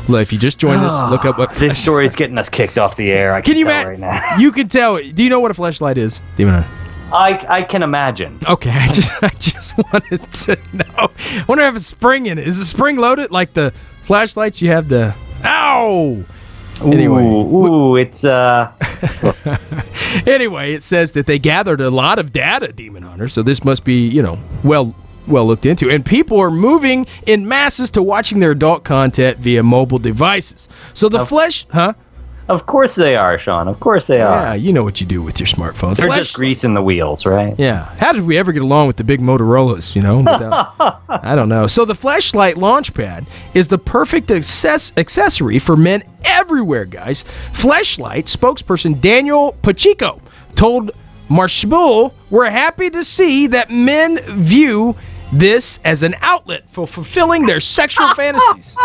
Well, if you just joined us, look up what. This story is getting us kicked off the air. I can tell right now. You can tell. Do you know what a fleshlight is, Demon? I can imagine. Okay, I just wanted to know. I wonder if it's spring in it. Is the spring loaded like the flashlights? You have the ow. Anyway, it's Anyway, it says that they gathered a lot of data, Demon Hunter. So this must be, well looked into, and people are moving in masses to watching their adult content via mobile devices. So the Of course they are, Sean. Of course they are. Yeah, you know what you do with your smartphone. They're just greasing the wheels, right? Yeah. How did we ever get along with the big Motorola's, I don't know. So the Fleshlight Launchpad is the perfect accessory for men everywhere, guys. Fleshlight spokesperson Daniel Pacheco told Marshbull, "We're happy to see that men view this as an outlet for fulfilling their sexual fantasies."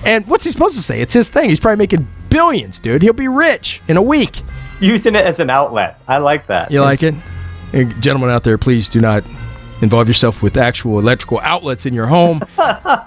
And what's he supposed to say? It's his thing. He's probably making billions, dude. He'll be rich in a week. Using it as an outlet. I like that. You like it? Hey, gentlemen out there, please do not involve yourself with actual electrical outlets in your home,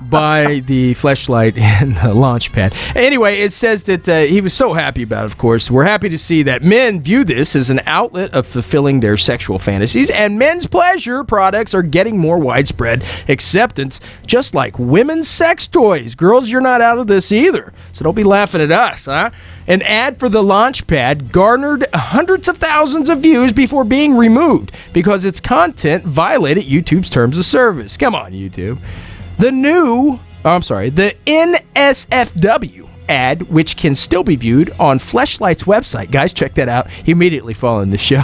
buy the fleshlight and the launch pad. Anyway, it says that he was so happy about it, of course. We're happy to see that men view this as an outlet of fulfilling their sexual fantasies, and men's pleasure products are getting more widespread acceptance, just like women's sex toys. Girls, you're not out of this either, so don't be laughing at us, huh? An ad for the launch pad garnered hundreds of thousands of views before being removed because its content violated YouTube's terms of service. Come on, YouTube. The NSFW ad, which can still be viewed on Fleshlight's website. Guys, check that out. Immediately following the show.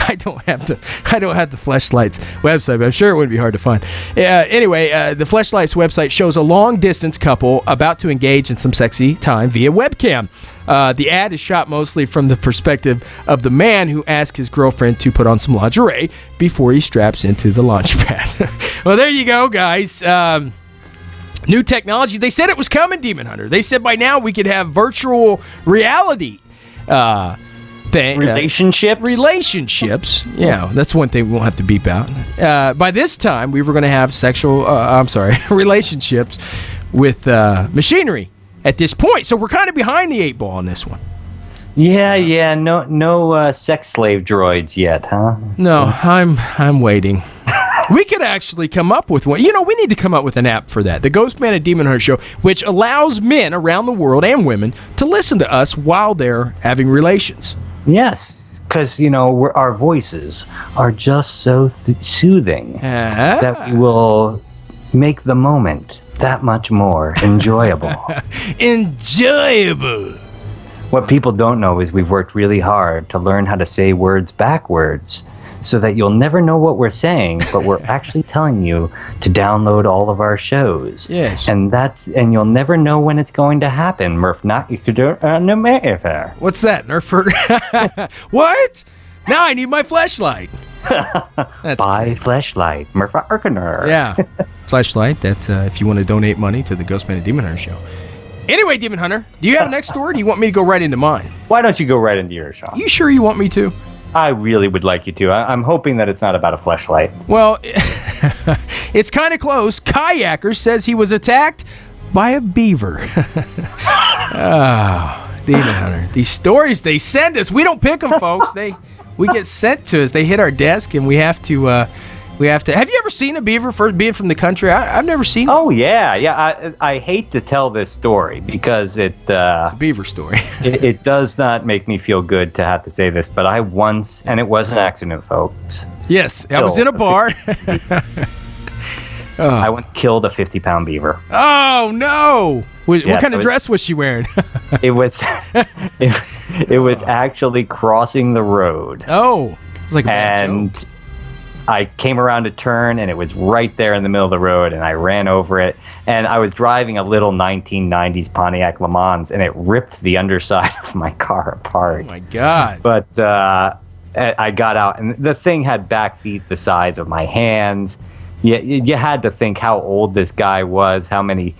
I don't have the Fleshlight's website, but I'm sure it wouldn't be hard to find. Anyway, the Fleshlight's website shows a long-distance couple about to engage in some sexy time via webcam. The ad is shot mostly from the perspective of the man who asked his girlfriend to put on some lingerie before he straps into the launch pad. Well, there you go, guys. New technology. They said it was coming, Demon Hunter. They said by now we could have virtual reality relationships. Yeah, that's one thing we won't have to beep out. By this time, we were going to have relationships with machinery at this point. So we're kind of behind the 8 ball on this one. Yeah. No sex slave droids yet, huh? No, I'm waiting. We could actually come up with one. You know, we need to come up with an app for that. The Ghostman and Demon Hunter Show, which allows men around the world and women to listen to us while they're having relations. Yes, because, our voices are just so soothing that we will make the moment that much more enjoyable. Enjoyable. What people don't know is we've worked really hard to learn how to say words backwards, so that you'll never know what we're saying, but we're actually telling you to download all of our shows. Yes. And you'll never know when it's going to happen. Murph, not you could do it on the Mayfair. What's that, Nerfer? What? Now I need my fleshlight. Buy fleshlight, Murph Arkaner. Yeah. Fleshlight, that's if you want to donate money to the Ghostman and Demon Hunter Show. Anyway, Demon Hunter, do you have a next story, or do you want me to go right into mine? Why don't you go right into yours, Sean? You sure you want me to? I really would like you to. I'm hoping that it's not about a fleshlight. Well, it's kind of close. Kayaker says he was attacked by a beaver. Oh, Demon Hunter. These stories they send us, we don't pick them, folks. We get sent to us. They hit our desk, and we have to. Have you ever seen a beaver being from the country? I've never seen. Oh yeah. I hate to tell this story because it's a beaver story. it does not make me feel good to have to say this, but I once, and it was an accident, folks. Yes, I was in a bar. I once killed a 50-pound beaver. Oh no! What kind of dress was she wearing? It was actually crossing the road. Oh, it was like a bad joke. I came around a turn, and it was right there in the middle of the road, and I ran over it. And I was driving a little 1990s Pontiac Le Mans, and it ripped the underside of my car apart. Oh, my God. But I got out, and the thing had back feet the size of my hands. You had to think how old this guy was, how many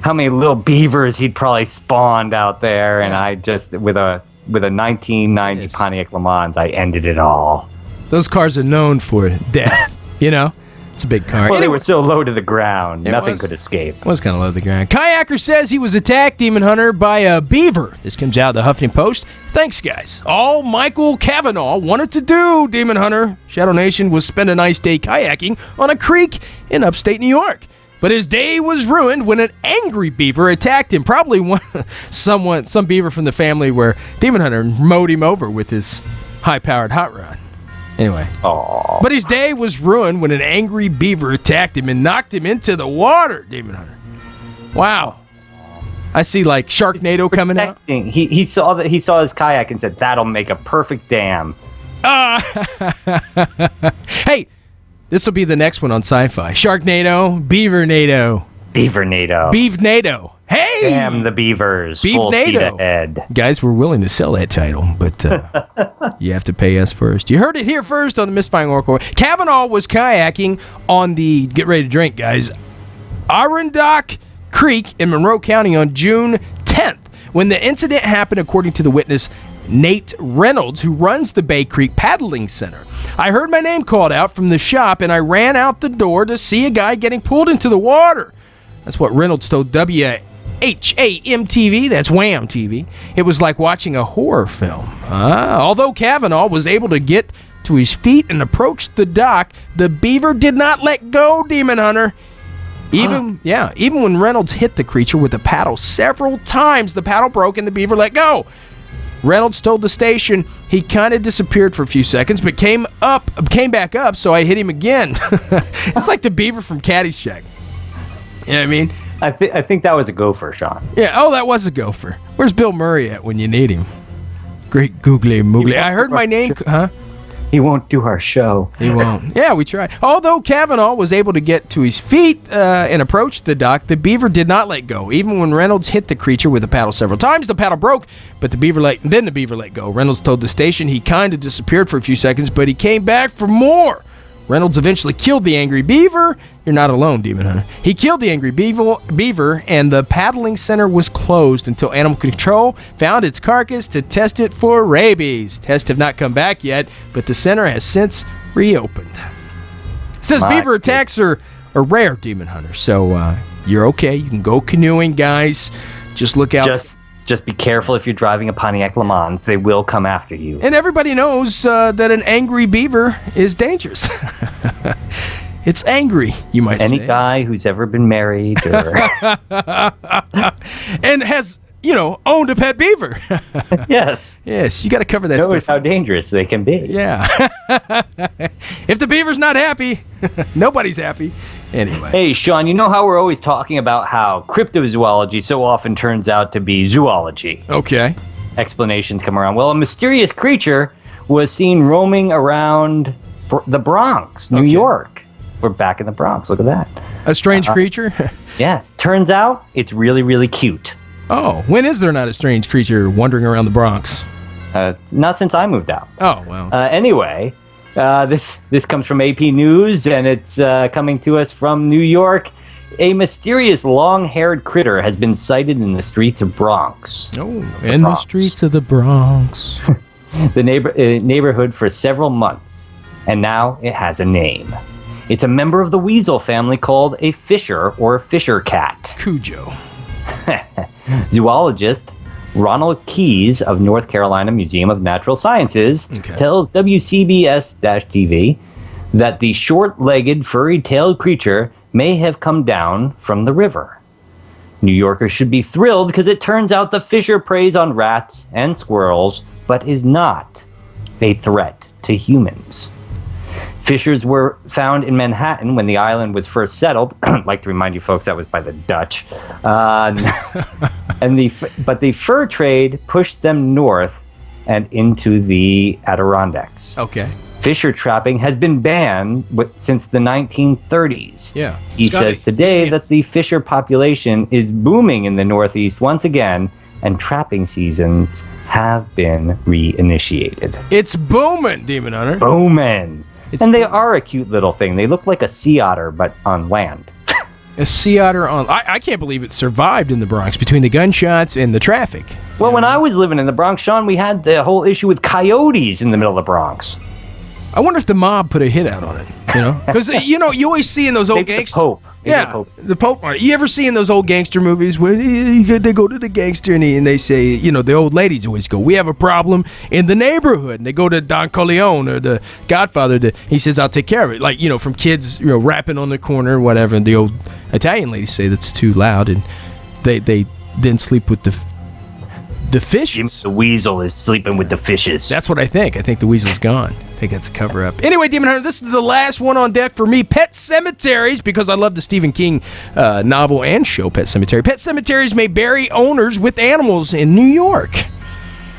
little beavers he'd probably spawned out there. And I just, with a 1990 Pontiac Le Mans, I ended it all. Those cars are known for death, It's a big car. Well, they were so low to the ground, nothing could escape. It was kind of low to the ground. Kayaker says he was attacked, Demon Hunter, by a beaver. This comes out of the Huffington Post. Thanks, guys. All Michael Cavanaugh wanted to do, Demon Hunter, Shadow Nation, was spend a nice day kayaking on a creek in upstate New York. But his day was ruined when an angry beaver attacked him. Probably some beaver from the family where Demon Hunter mowed him over with his high-powered hot rod. Anyway. Aww. But his day was ruined when an angry beaver attacked him and knocked him into the water, Demon Hunter. Wow. I see like Sharknado coming out. He saw his kayak and said, "That'll make a perfect dam." Hey, this will be the next one on Sci-Fi. Sharknado, Beavernado. Beavnado. Hey! Damn the beavers. Full speed ahead. Guys, we're willing to sell that title, but you have to pay us first. You heard it here first on the Mystifying Oracle. Kavanaugh was kayaking on the, get ready to drink, guys, Arondock Creek in Monroe County on June 10th. When the incident happened, according to the witness Nate Reynolds, who runs the Bay Creek Paddling Center. I heard my name called out from the shop, and I ran out the door to see a guy getting pulled into the water. That's what Reynolds told WHAM-TV, that's Wham TV. It was like watching a horror film. Although Kavanaugh was able to get to his feet and approach the dock, the beaver did not let go, Demon Hunter. Even when Reynolds hit the creature with a paddle several times, the paddle broke and the beaver let go. Reynolds told the station he kind of disappeared for a few seconds, but came back up, so I hit him again. It's like the beaver from Caddyshack. You know what I mean? I think that was a gopher, Sean. Yeah, that was a gopher. Where's Bill Murray at when you need him? Great googly moogly. I heard my name, huh? He won't do our show. He won't. Yeah, we tried. Although Kavanaugh was able to get to his feet and approach the dock, the beaver did not let go. Even when Reynolds hit the creature with a paddle several times, the paddle broke, but the beaver let go. Reynolds told the station he kind of disappeared for a few seconds, but he came back for more. Reynolds eventually killed the angry beaver. You're not alone, Demon Hunter. He killed the angry beaver, and the paddling center was closed until animal control found its carcass to test it for rabies. Tests have not come back yet, but the center has since reopened. It says beaver attacks are rare, Demon Hunter, so you're okay. You can go canoeing, guys. Just look out. Just be careful if you're driving a Pontiac Le Mans. They will come after you. And everybody knows that an angry beaver is dangerous. It's angry, you might say. Any guy who's ever been married or... and has, owned a pet beaver. Yes. Yes, you got to cover that Knows stuff. how dangerous they can be. Yeah. If the beaver's not happy, nobody's happy. Anyway. Hey, Sean, you know how we're always talking about how cryptozoology so often turns out to be zoology? Okay. Explanations come around. Well, a mysterious creature was seen roaming around the Bronx, New York. We're back in the Bronx. Look at that. A strange creature? Yes. Turns out it's really, really cute. Oh, when is there not a strange creature wandering around the Bronx? Not since I moved out. Oh, well. Anyway, this comes from AP News, and it's coming to us from New York. A mysterious long-haired critter has been sighted in the streets of Bronx. Oh, the streets of the Bronx. The neighborhood for several months, and now it has a name. It's a member of the weasel family called a fisher or fisher cat. Cujo. Zoologist Ronald Keyes of North Carolina Museum of Natural Sciences tells WCBS-TV that the short-legged, furry-tailed creature may have come down from the river. New Yorkers should be thrilled because it turns out the fisher preys on rats and squirrels, but is not a threat to humans. Fishers were found in Manhattan when the island was first settled. I'd like to remind you folks that was by the Dutch. But the fur trade pushed them north and into the Adirondacks. Okay. Fisher trapping has been banned since the 1930s. Yeah. He says today that the fisher population is booming in the Northeast once again, and trapping seasons have been reinitiated. It's booming, Demon Hunter. Booming. And they are a cute little thing. They look like a sea otter, but on land. A sea otter on... I can't believe it survived in the Bronx between the gunshots and the traffic. Well, when I was living in the Bronx, Sean, we had the whole issue with coyotes in the middle of the Bronx. I wonder if the mob put a hit out on it, Because, you always see in those old gangster... The Pope. The Pope. You ever see in those old gangster movies where they go to the gangster and they say, the old ladies always go, we have a problem in the neighborhood. And they go to Don Corleone or the Godfather. He says, I'll take care of it. Like, from kids, rapping on the corner or whatever. And the old Italian ladies say that's too loud. And they then sleep with the fishes. The weasel is sleeping with the fishes. That's what I think. I think the weasel's gone. I think that's a cover-up. Anyway, Demon Hunter, this is the last one on deck for me. Pet cemeteries, because I love the Stephen King novel and show, Pet Sematary. Pet cemeteries may bury owners with animals in New York.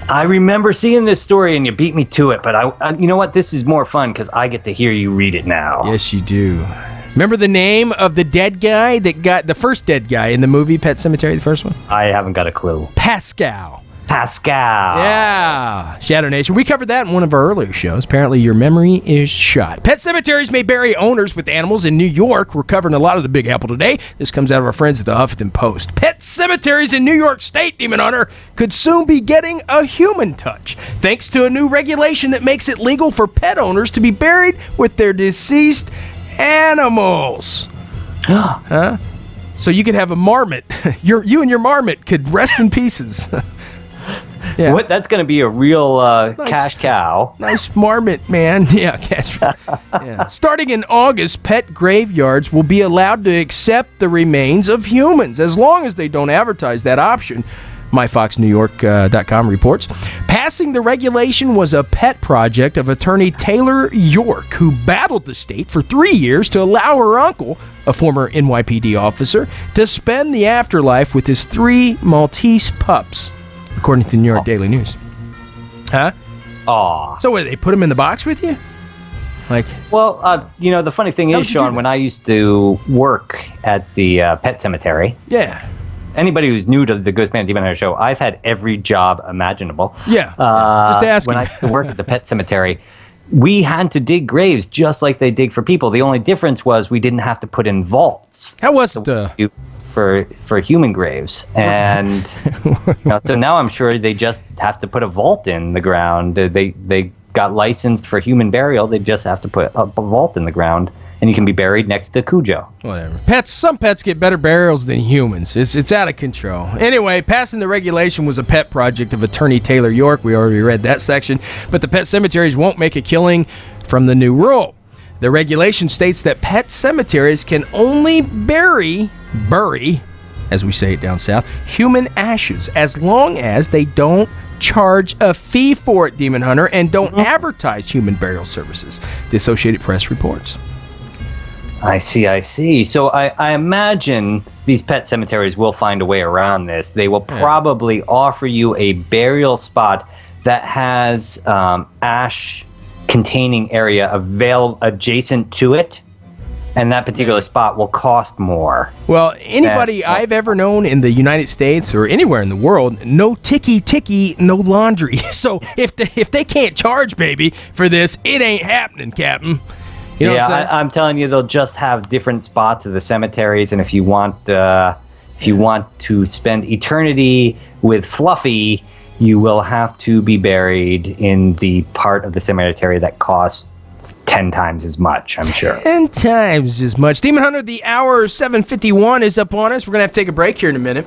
I remember seeing this story, and you beat me to it, but I you know what? This is more fun, because I get to hear you read it now. Yes, you do. Remember the name of the dead guy that got the first dead guy in the movie Pet Sematary, the first one? I haven't got a clue. Pascal. Pascal. Yeah, Shadow Nation. We covered that in one of our earlier shows. Apparently, your memory is shot. Pet cemeteries may bury owners with animals in New York. We're covering a lot of the Big Apple today. This comes out of our friends at the Huffington Post. Pet cemeteries in New York State, Demon Hunter, could soon be getting a human touch, thanks to a new regulation that makes it legal for pet owners to be buried with their deceased animals. Huh? So you could have a marmot. You and your marmot could rest in pieces. Yeah. What? That's going to be a real Nice. cash cow. Nice marmot, man. Yeah, cash. Yeah. Starting in August, pet graveyards will be allowed to accept the remains of humans as long as they don't advertise that option. MyFoxNewYork.com reports. Passing the regulation was a pet project of attorney Taylor York, who battled the state for 3 years to allow her uncle, a former NYPD officer, to spend the afterlife with his 3 Maltese pups, according to the New York Daily News. Huh? Aw. So what, they put them in the box with you? Like, Well, the funny thing How is, would you do Sean, that? when I used to work at the pet cemetery, yeah. anybody who's new to the GhostMan&Demon Hunter show, I've had every job imaginable. Yeah. Just asking. When I used to work at the pet cemetery, we had to dig graves just like they dig for people. The only difference was we didn't have to put in vaults. How was it? For human graves, and so now I'm sure they just have to put a vault in the ground. They got licensed for human burial. They just have to put a vault in the ground, and you can be buried next to Cujo. Whatever. Some pets get better burials than humans. It's out of control. Anyway, passing the regulation was a pet project of attorney Taylor York. We already read that section. But the pet cemeteries won't make a killing from the new rule. The regulation states that pet cemeteries can only bury, as we say it down south, human ashes, as long as they don't charge a fee for it, Demon Hunter, and don't advertise human burial services, the Associated Press reports. I see. So I imagine these pet cemeteries will find a way around this. They will probably offer you a burial spot that has ash containing area adjacent to it, and that particular spot will cost more. Well, anybody I've ever known in the United States or anywhere in the world, no ticky, no laundry. So if they can't charge, baby, for this, it ain't happening, Captain. You know what I'm saying? I'm telling you, they'll just have different spots of the cemeteries, and if you want to spend eternity with Fluffy, you will have to be buried in the part of the cemetery that costs 10 times as much, I'm sure. 10 times as much. Demon Hunter, the hour 7:51 is up on us. We're going to have to take a break here in a minute.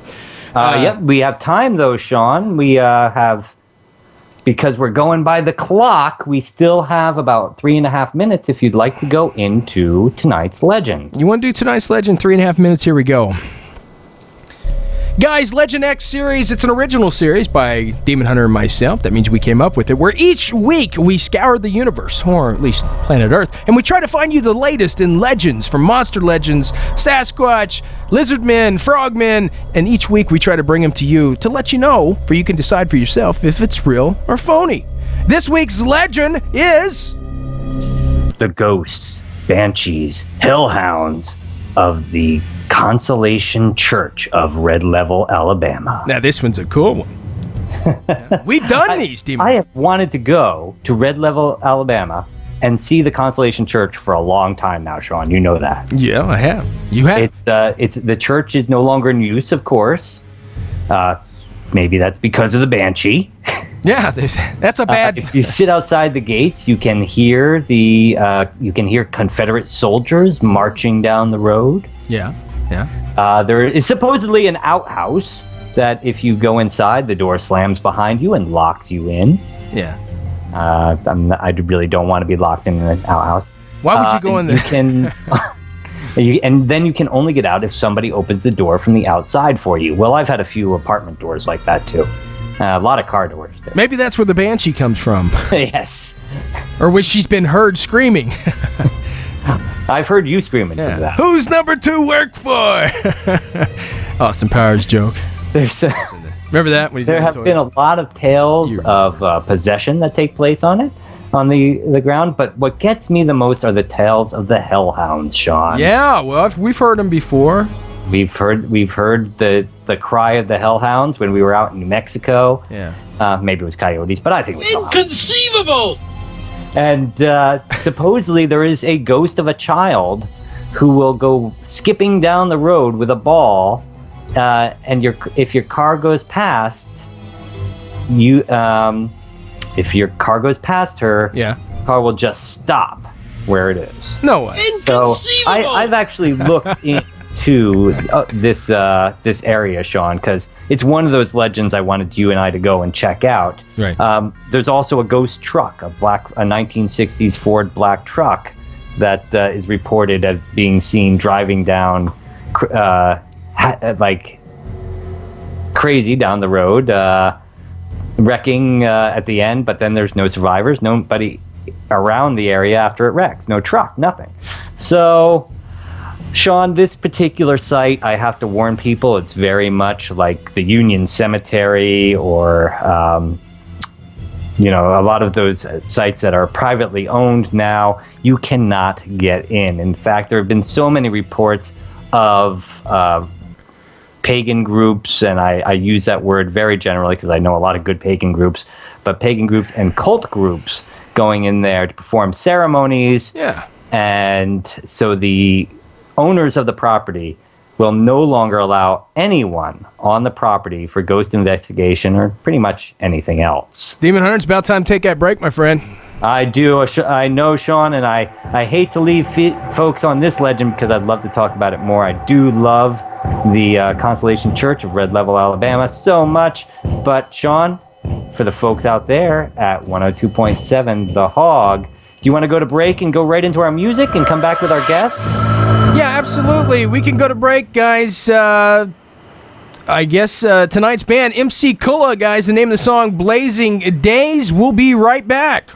Yep, we have time, though, Sean. We have, because we're going by the clock, we still have about 3.5 minutes if you'd like to go into tonight's legend. You want to do tonight's legend? 3.5 minutes. Here we go. Guys, Legend X series, it's an original series by Demon Hunter and myself. That means we came up with it, where each week we scour the universe, or at least planet Earth, and we try to find you the latest in legends, from monster legends, Sasquatch, lizardmen, frogmen, and each week we try to bring them to you to let you know, for you can decide for yourself if it's real or phony. This week's legend is The ghosts, banshees, hellhounds of the Consolation Church of Red Level, Alabama. Now, this one's a cool one. We've done these, Demon. I have wanted to go to Red Level, Alabama, and see the Consolation Church for a long time now, Sean. You know that. Yeah, I have. You have. It's the church is no longer in use, of course. Maybe that's because of the banshee. Yeah, that's a bad. If you sit outside the gates, you can hear Confederate soldiers marching down the road. Yeah. There is supposedly an outhouse that if you go inside, the door slams behind you and locks you in. Yeah. I really don't want to be locked in an outhouse. Why would you go in there? And then you can only get out if somebody opens the door from the outside for you. Well, I've had a few apartment doors like that too. A lot of car doors too. Maybe that's where the banshee comes from. Yes. Or when she's been heard screaming. I've heard you screaming from that. Who's number 2 work for? Austin Powers joke. Remember that? When he's There have been a lot of tales of possession that take place on the ground, but what gets me the most are the tales of the hellhounds, Sean. Yeah, well, we've heard them before. We've heard the cry of the hellhounds when we were out in New Mexico. Yeah. Maybe it was coyotes, but I think it was hellhounds. Inconceivable! And supposedly there is a ghost of a child who will go skipping down the road with a ball, and if your car goes past her, Yeah. the car will just stop where it is. No way. So I've actually looked into this area, Sean, because it's one of those legends I wanted you and I to go and check out. Right. There's also a ghost truck, a 1960s Ford black truck that is reported as being seen driving down like crazy down the road, wrecking at the end, but then there's no survivors, nobody around the area after it wrecks, no truck, nothing. So, Sean, this particular site, I have to warn people, it's very much like the Union Cemetery or a lot of those sites that are privately owned now. You cannot get in. In fact, there have been so many reports of pagan groups, and I use that word very generally because I know a lot of good pagan groups, but pagan groups and cult groups going in there to perform ceremonies. Yeah. And so the owners of the property will no longer allow anyone on the property for ghost investigation or pretty much anything else. Demon Hunter, it's about time to take that break, my friend. I do. I know, Sean, and I hate to leave folks on this legend because I'd love to talk about it more. I do love the Consolation Church of Red Level, Alabama so much. But, Sean, for the folks out there at 102.7 The Hog, do you want to go to break and go right into our music and come back with our guest? Yeah, absolutely. We can go to break, guys. I guess tonight's band, MC Kulla, guys, the name of the song, Blazing Days. We'll be right back.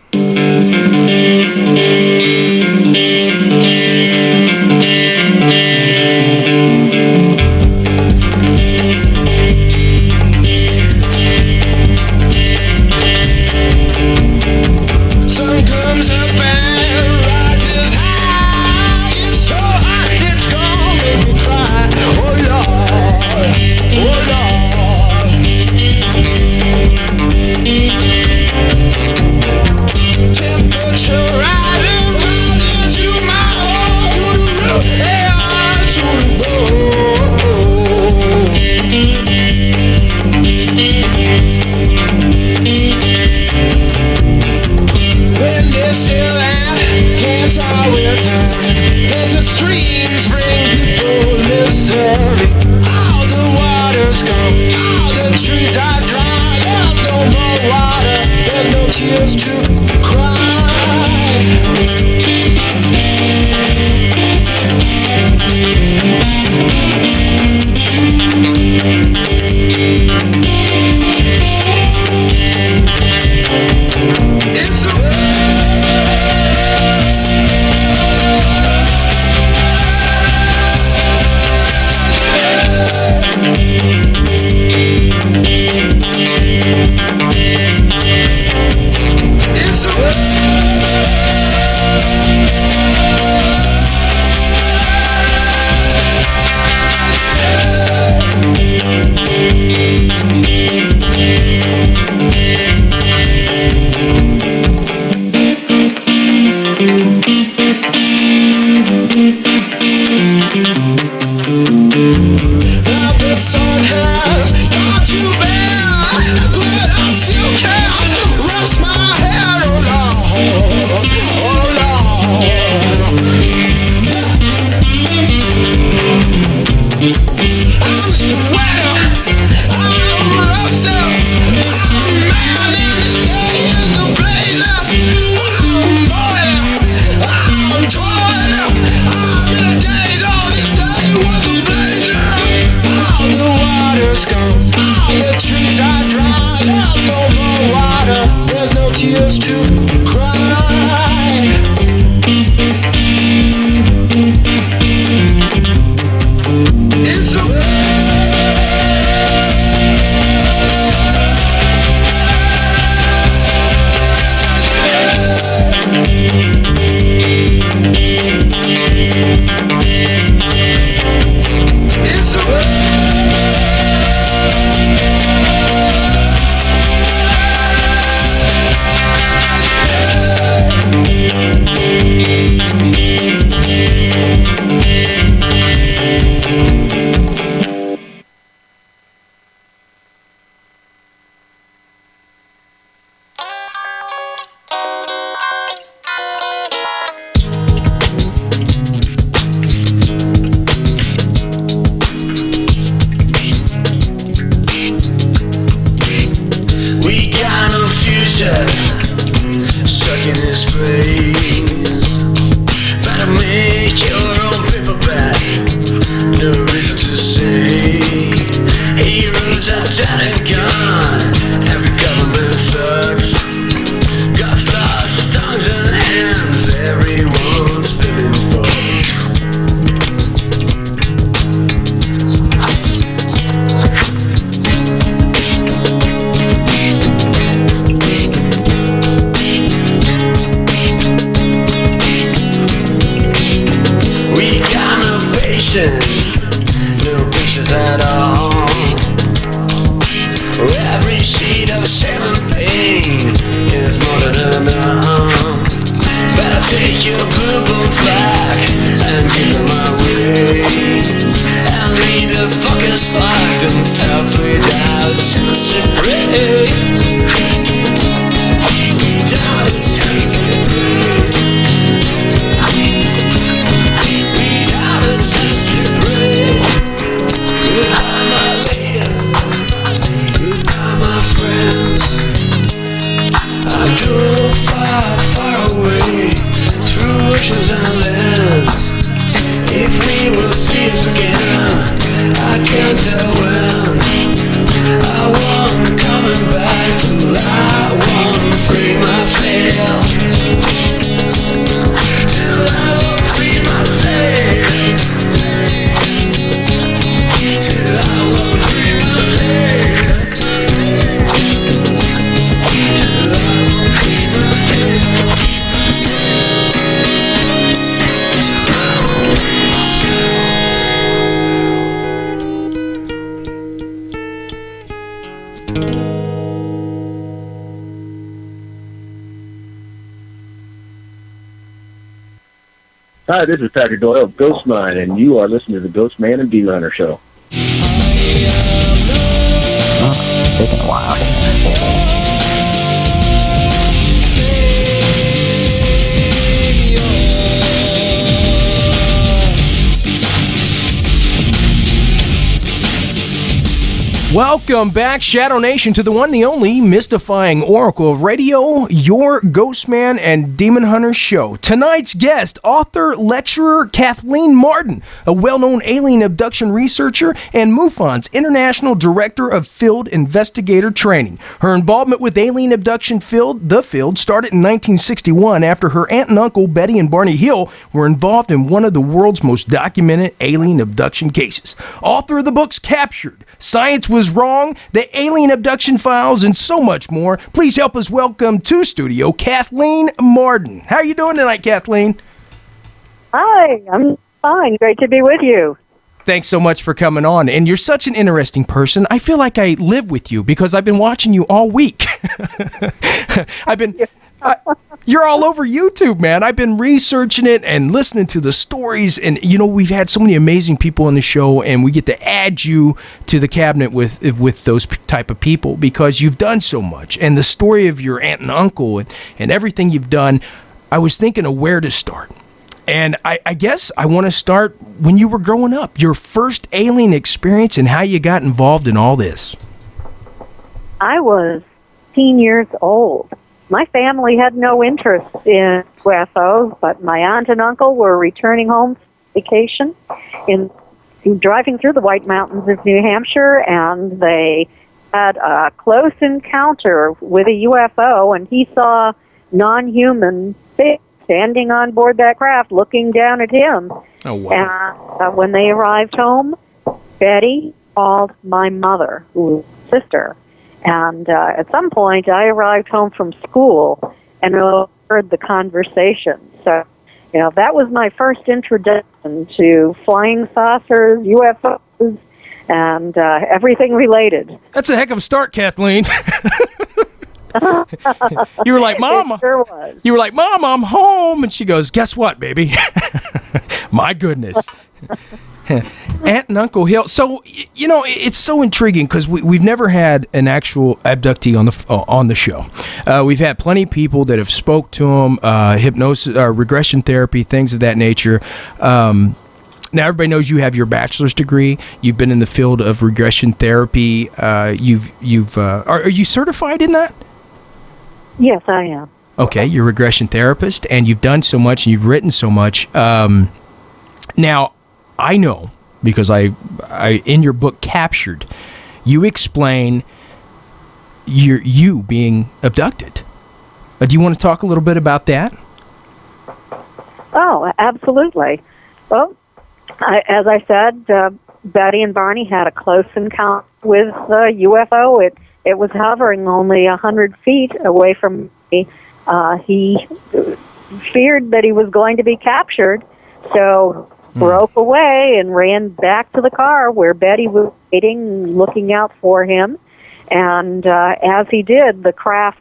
Sun comes up and rises high. It's so hot, it's gonna make me cry. Oh Lord, oh Lord. Temperature rising, rising to my heart, to the road, yeah, to the when they're still out, can't tell with her. Desert streams bring people misery. All the water's gone, all the trees are dry. There's no more water, there's no tears to cry. It's a It's a Now the sun has gone to bed, but I still can't rest my head. Oh Lord, oh Lord. I'm sweating, I'm rusting, I'm mad and this day is a blazing. I'm boiling, I'm toiling, I'm in a daze. Oh, this day was a blazing. All the water's gone, all the trees are dry. There's no more water, there's no tears to cry. It's a It's sheet of champagne is more than enough. Better take your blue bones back and give them my way. And leave the fucking spark themselves without a chance to break. Without a chance to break. Without a chance to break. Goodbye my lady. Goodbye my friends. I go far, far away through oceans and lands. If we will see us again, I can't tell when. I want coming back till I want free myself. Till I want free myself. Till I want free myself. Till I want free myself. Hi, this is Patrick Doyle of GhostMan, and you are listening to the Ghostman and Demon Show. Oh, taking a while. Welcome back, Shadow Nation, to the one, the only mystifying oracle of radio, your Ghostman and Demon Hunter show. Tonight's guest, author, lecturer Kathleen Marden, a well-known alien abduction researcher and MUFON's International Director of Field Investigator Training. Her involvement with alien abduction field started in 1961 after her aunt and uncle, Betty and Barney Hill, were involved in one of the world's most documented alien abduction cases. Author of the books Captured, Science Was Wrong, The Alien Abduction Files, and so much more. Please help us welcome to studio Kathleen Marden. How are you doing tonight, Kathleen? Hi, I'm fine. Great to be with you. Thanks so much for coming on. And you're such an interesting person. I feel like I live with you because I've been watching you all week. You're all over YouTube, man. I've been researching it and listening to the stories. And, you know, we've had so many amazing people on the show, and we get to add you to the cabinet with those type of people because you've done so much. And the story of your aunt and uncle and everything you've done, I was thinking of where to start. And I guess I want to start when you were growing up, your first alien experience and how you got involved in all this. I was 10 years old. My family had no interest in UFOs, but my aunt and uncle were returning home from vacation driving through the White Mountains of New Hampshire, and they had a close encounter with a UFO, and he saw non-human things standing on board that craft looking down at him. Oh, wow. And when they arrived home, Betty called my mother, who was a sister. And at some point, I arrived home from school and heard the conversation. So, you know, that was my first introduction to flying saucers, UFOs, and everything related. That's a heck of a start, Kathleen. You were like, Mom. It sure was. You were like, Mom, I'm home. And she goes, guess what, baby? My goodness. Aunt and Uncle Hill. So, you know, it's so intriguing because we've never had an actual abductee on the show. We've had plenty of people that have spoke to them, hypnosis, regression therapy, things of that nature. Now, everybody knows you have your bachelor's degree. You've been in the field of regression therapy. Are you certified in that? Yes, I am. Okay, you're a regression therapist, and you've done so much, and you've written so much. Now, I know, because I in your book Captured, you explain you being abducted. Do you want to talk a little bit about that? Oh, absolutely. Well, as I said, Betty and Barney had a close encounter with a UFO. It was hovering only 100 feet away from me. He feared that he was going to be captured, so broke away and ran back to the car where Betty was waiting, looking out for him. And as he did, the craft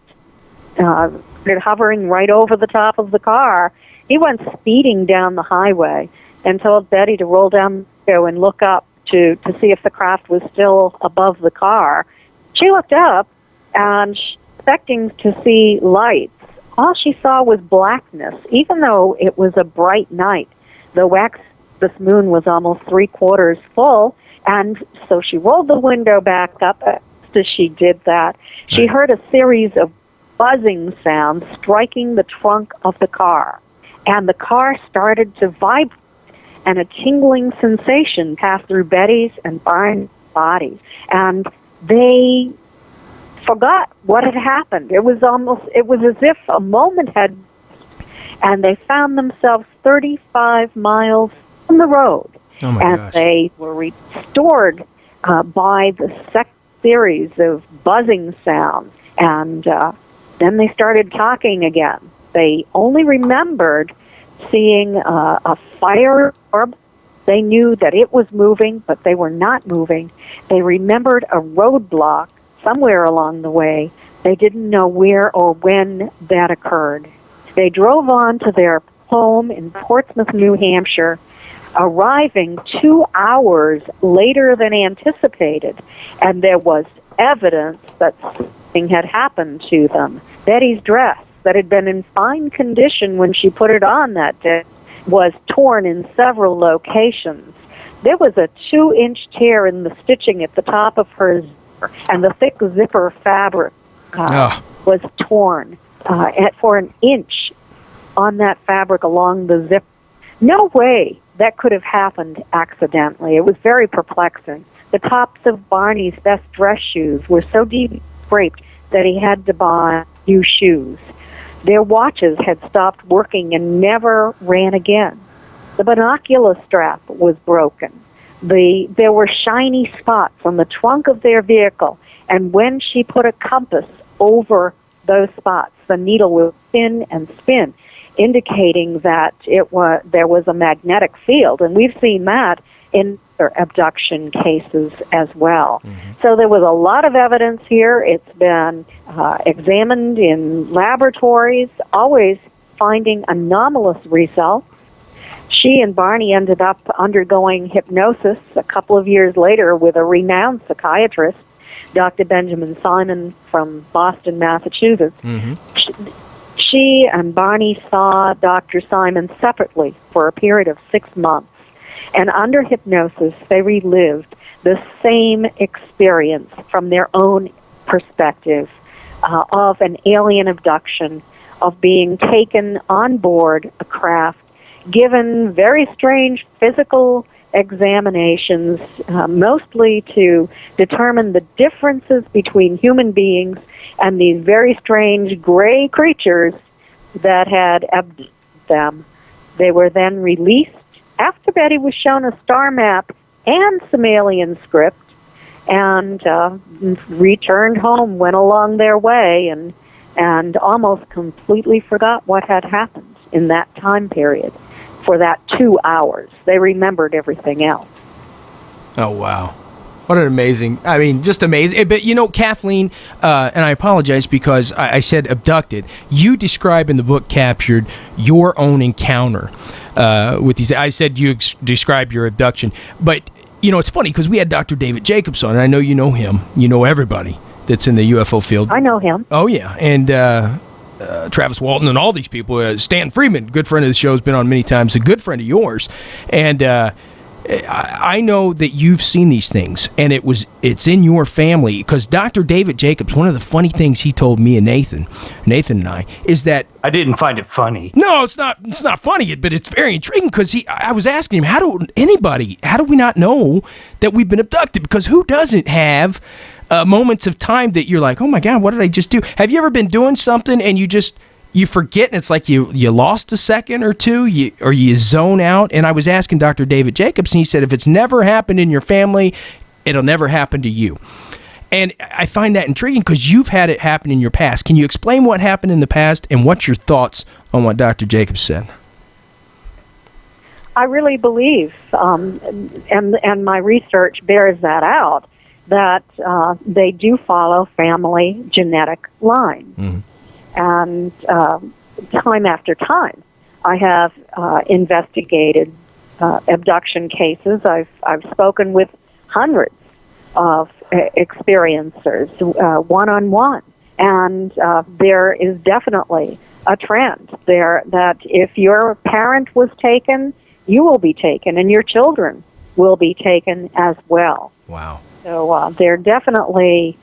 started hovering right over the top of the car. He went speeding down the highway and told Betty to roll down the window and look up to see if the craft was still above the car. She looked up, and expecting to see lights, all she saw was blackness, even though it was a bright night. This moon was almost 3/4 full, and so she rolled the window back up. As she did that, she heard a series of buzzing sounds striking the trunk of the car, and the car started to vibrate, and a tingling sensation passed through Betty's and Barney's bodies, and they forgot what had happened. It was as if a moment had, and they found themselves 35 miles from the road. Oh my and gosh. They were restored by the second series of buzzing sounds, and then they started talking again. They only remembered seeing a fire orb. They knew that it was moving, but they were not moving. They remembered a roadblock somewhere along the way. They didn't know where or when that occurred. They drove on to their home in Portsmouth, New Hampshire, arriving 2 hours later than anticipated, and there was evidence that something had happened to them. Betty's dress, that had been in fine condition when she put it on that day, was torn in several locations. There was a 2-inch tear in the stitching at the top of her zipper, and the thick zipper fabric was torn for an inch on that fabric along the zip. No way that could have happened accidentally. It was very perplexing. The tops of Barney's best dress shoes were so deeply scraped that he had to buy new shoes. Their watches had stopped working and never ran again. The binocular strap was broken. There were shiny spots on the trunk of their vehicle, and when she put a compass over those spots, the needle would spin and spin, indicating that there was a magnetic field, and we've seen that in other abduction cases as well. Mm-hmm. So there was a lot of evidence here. It's been examined in laboratories, always finding anomalous results. She and Barney ended up undergoing hypnosis a couple of years later with a renowned psychiatrist, Dr. Benjamin Simon from Boston, Massachusetts. Mm-hmm. She and Barney saw Dr. Simon separately for a period of 6 months. And under hypnosis, they relived the same experience from their own perspective of an alien abduction, of being taken on board a craft, given very strange physical examinations, mostly to determine the differences between human beings and these very strange gray creatures that had abducted them. They were then released after Betty was shown a star map and some alien script, and returned home, went along their way, and almost completely forgot what had happened in that time period. For that 2 hours, they remembered everything else. Oh, wow. What an amazing, just amazing. But, Kathleen, and I apologize because I said abducted. You describe in the book Captured your own encounter with these. I said you describe your abduction. But, it's funny because we had Dr. David Jacobs on, and I know you know him. You know everybody that's in the UFO field. I know him. Oh, yeah. And Travis Walton and all these people. Stan Freeman, good friend of the show, has been on many times, a good friend of yours. And I know that you've seen these things, and it's in your family, because Dr. David Jacobs, one of the funny things he told me and Nathan and I, is that I didn't find it funny. No, it's not funny, but it's very intriguing, because I was asking him, how do we not know that we've been abducted? Because who doesn't have moments of time that you're like, oh my God, what did I just do? Have you ever been doing something and you forget, and it's like you lost a second or two, or you zone out? And I was asking Dr. David Jacobs, and he said, if it's never happened in your family, it'll never happen to you. And I find that intriguing because you've had it happen in your past. Can you explain what happened in the past, and what's your thoughts on what Dr. Jacobs said? I really believe, and my research bears that out, that they do follow family genetic lines. Mhm. And time after time, I have investigated abduction cases. I've spoken with hundreds of experiencers one-on-one, and there is definitely a trend there that if your parent was taken, you will be taken, and your children will be taken as well. Wow. So they're definitely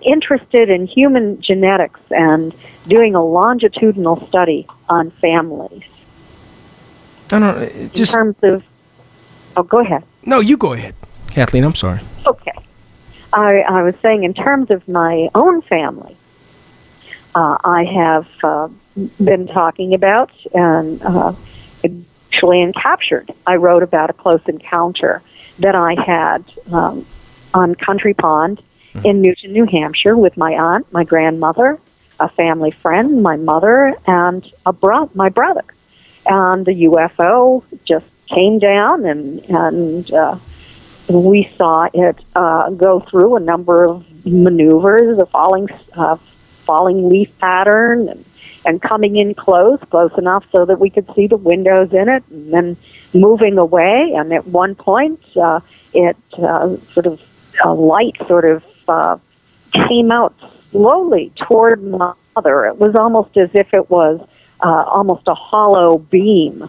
interested in human genetics and doing a longitudinal study on families. I don't just In terms of... Oh, go ahead. No, you go ahead, Kathleen. I'm sorry. Okay. I was saying in terms of my own family, I have been talking about and actually encaptured. I wrote about a close encounter that I had on Country Pond in Newton, New Hampshire, with my aunt, my grandmother, a family friend, my mother, and my brother. And the UFO just came down, and we saw it go through a number of maneuvers, a falling leaf pattern, and coming in close enough so that we could see the windows in it, and then moving away. And at one point, it sort of a light sort of came out slowly toward my mother. It was almost as if it was almost a hollow beam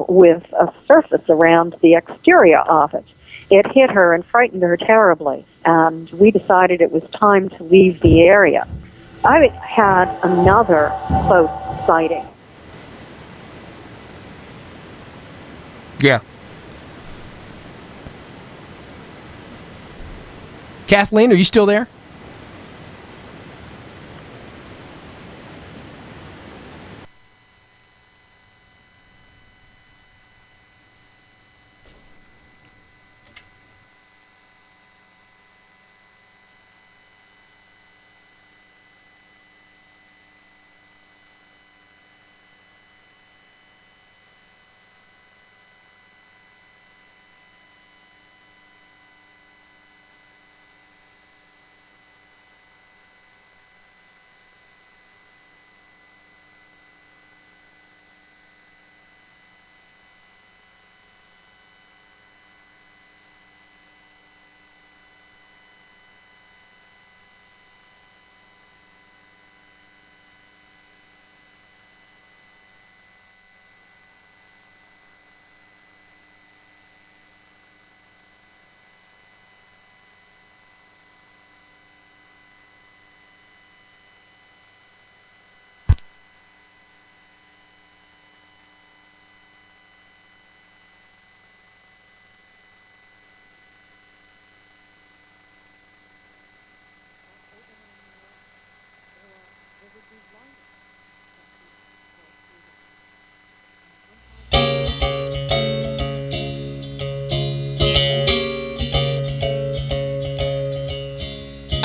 with a surface around the exterior of it. It hit her and frightened her terribly, and we decided it was time to leave the area. I had another close sighting. Yeah. Kathleen, are you still there?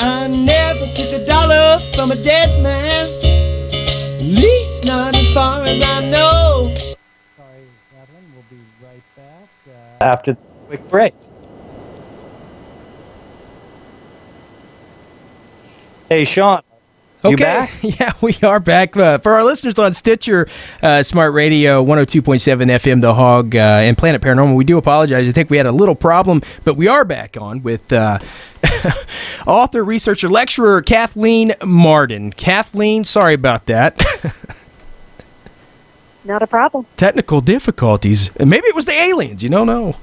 I never took a dollar from a dead man, at least not as far as I know. Sorry, Kathleen, we'll be right back. After this quick break. Hey, Sean. You Okay, back? yeah, we are back. For our listeners on Stitcher, Smart Radio, 102.7 FM, The Hog, and Planet Paranormal, we do apologize. I think we had a little problem, but we are back on with author, researcher, lecturer Kathleen Marden. Kathleen, sorry about that. Not a problem. Technical difficulties. And maybe it was the aliens. You don't know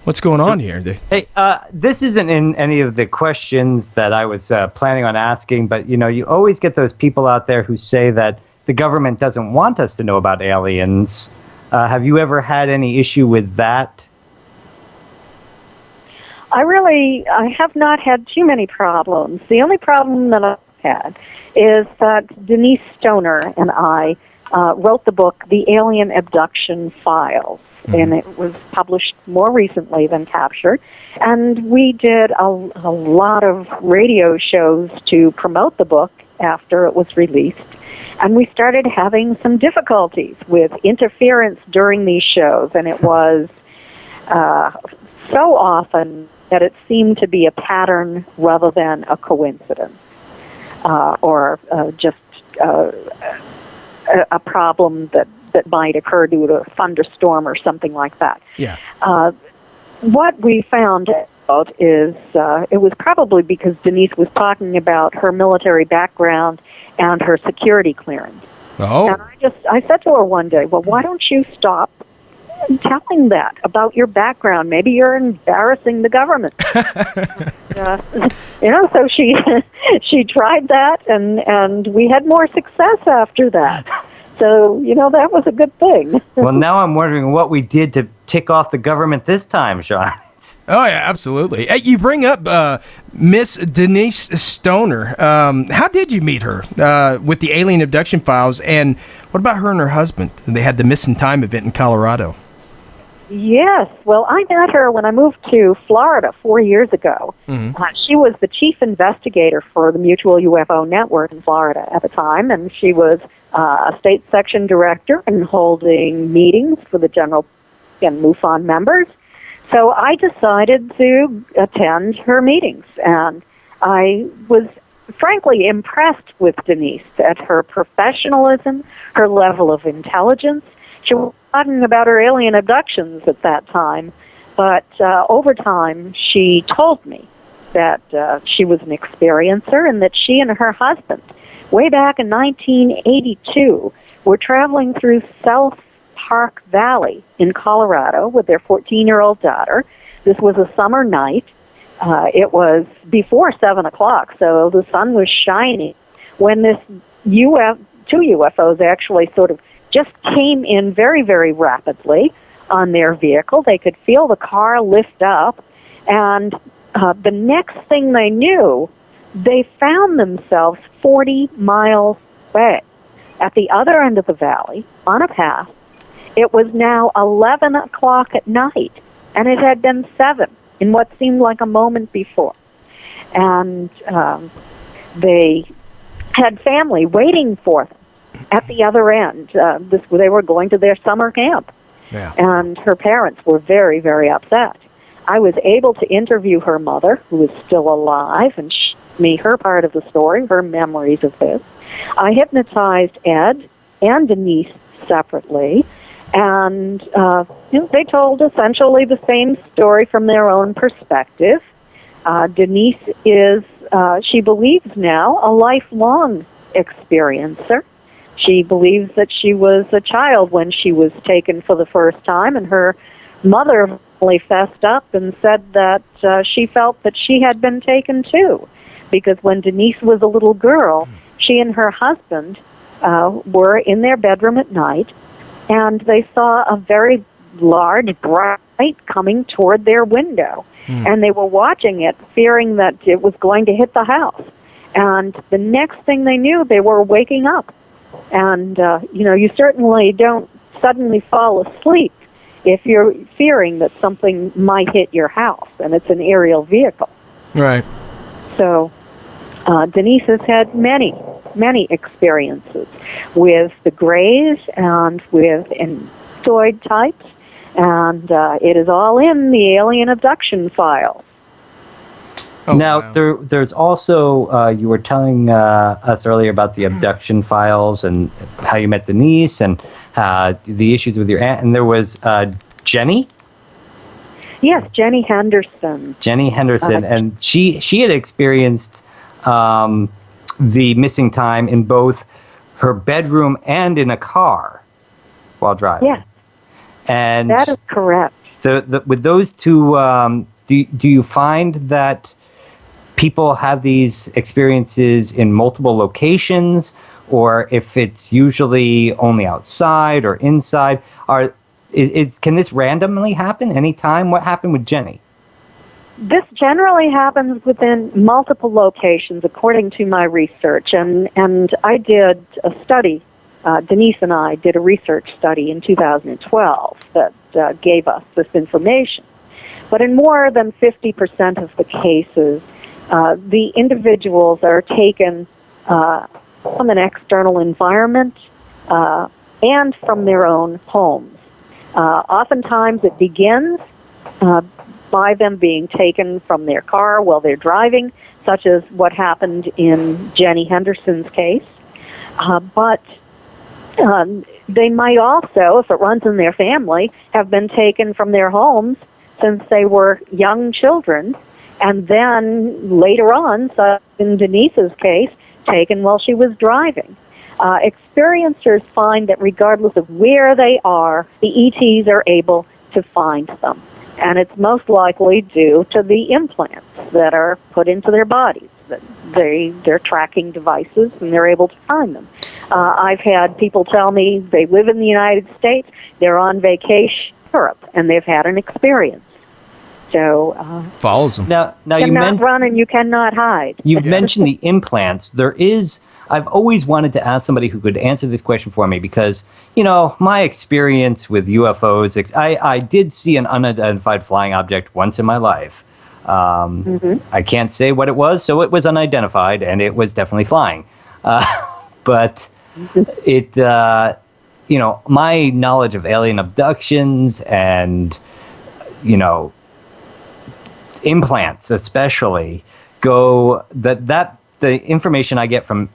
what's going on here. Hey, this isn't in any of the questions that I was planning on asking, but you always get those people out there who say that the government doesn't want us to know about aliens. Have you ever had any issue with that? I have not had too many problems. The only problem that I've had is that Denise Stoner and I wrote the book, The Alien Abduction Files, and it was published more recently than captured. And we did a lot of radio shows to promote the book after it was released. And we started having some difficulties with interference during these shows, and it was so often that it seemed to be a pattern rather than a coincidence, or just a problem that might occur due to a thunderstorm or something like that. Yeah. What we found out is it was probably because Denise was talking about her military background and her security clearance. Oh. And I said to her one day, well, why don't you stop telling that about your background? Maybe you're embarrassing the government. So she tried that, and we had more success after that. So, that was a good thing. Well, now I'm wondering what we did to tick off the government this time, Sean. Oh, yeah, absolutely. Hey, you bring up Miss Denise Stoner. How did you meet her with the alien abduction files? And what about her and her husband? They had the Missing Time event in Colorado. Yes. Well, I met her when I moved to Florida 4 years ago. Mm-hmm. She was the chief investigator for the Mutual UFO Network in Florida at the time, and she was a state section director and holding meetings for the general and MUFON members. So I decided to attend her meetings, and I was frankly impressed with Denise at her professionalism, her level of intelligence. She was talking about her alien abductions at that time, but over time she told me that she was an experiencer and that she and her husband, way back in 1982, were traveling through South Park Valley in Colorado with their 14-year-old daughter. This was a summer night. It was before 7 o'clock, so the sun was shining when two UFOs actually sort of just came in very, very rapidly on their vehicle. They could feel the car lift up, and the next thing they knew, they found themselves 40 miles away at the other end of the valley on a path. It was now 11 o'clock at night, and it had been 7 in what seemed like a moment before. And they had family waiting for them at the other end. They were going to their summer camp, and her parents were very, very upset. I was able to interview her mother, who is still alive, and she told me her part of the story, her memories of this. I hypnotized Ed and Denise separately, and they told essentially the same story from their own perspective. Denise is, she believes now, a lifelong experiencer. She believes that she was a child when she was taken for the first time, and her mother really fessed up and said that she felt that she had been taken too, because when Denise was a little girl, she and her husband were in their bedroom at night, and they saw a very large, bright light coming toward their window. And they were watching it, fearing that it was going to hit the house. And the next thing they knew, they were waking up. And, you certainly don't suddenly fall asleep if you're fearing that something might hit your house, and it's an aerial vehicle. Right. So Denise has had many, many experiences with the Greys and with insectoid types, and it is all in the alien abduction files. Oh, now, wow. There's also, you were telling us earlier about the abduction files and how you met Denise and the issues with your aunt, and there was Jenny? Yes, Jenny Henderson. Jenny Henderson, and she had experienced the missing time in both her bedroom and in a car while driving. Yes, and that is correct. With those two, do you find that people have these experiences in multiple locations, or if it's usually only outside or inside? Can this randomly happen anytime? What happened with Jenny? This generally happens within multiple locations, according to my research. And I did a study, Denise and I did a research study in 2012 that gave us this information. But in more than 50% of the cases, the individuals are taken from an external environment and from their own homes. Oftentimes it begins by them being taken from their car while they're driving, such as what happened in Jenny Henderson's case. But they might also, if it runs in their family, have been taken from their homes since they were young children, and then later on, so in Denise's case, taken while she was driving. Experiencers find that regardless of where they are, the ETs are able to find them. And it's most likely due to the implants that are put into their bodies. They're tracking devices, and they're able to find them. I've had people tell me they live in the United States, they're on vacation in Europe, and they've had an experience. So follows them. Now you you cannot run and you cannot hide. You've mentioned the implants. I've always wanted to ask somebody who could answer this question for me because, my experience with UFOs, I did see an unidentified flying object once in my life. I can't say what it was, so it was unidentified, and it was definitely flying. But it, my knowledge of alien abductions and, implants especially the information I get from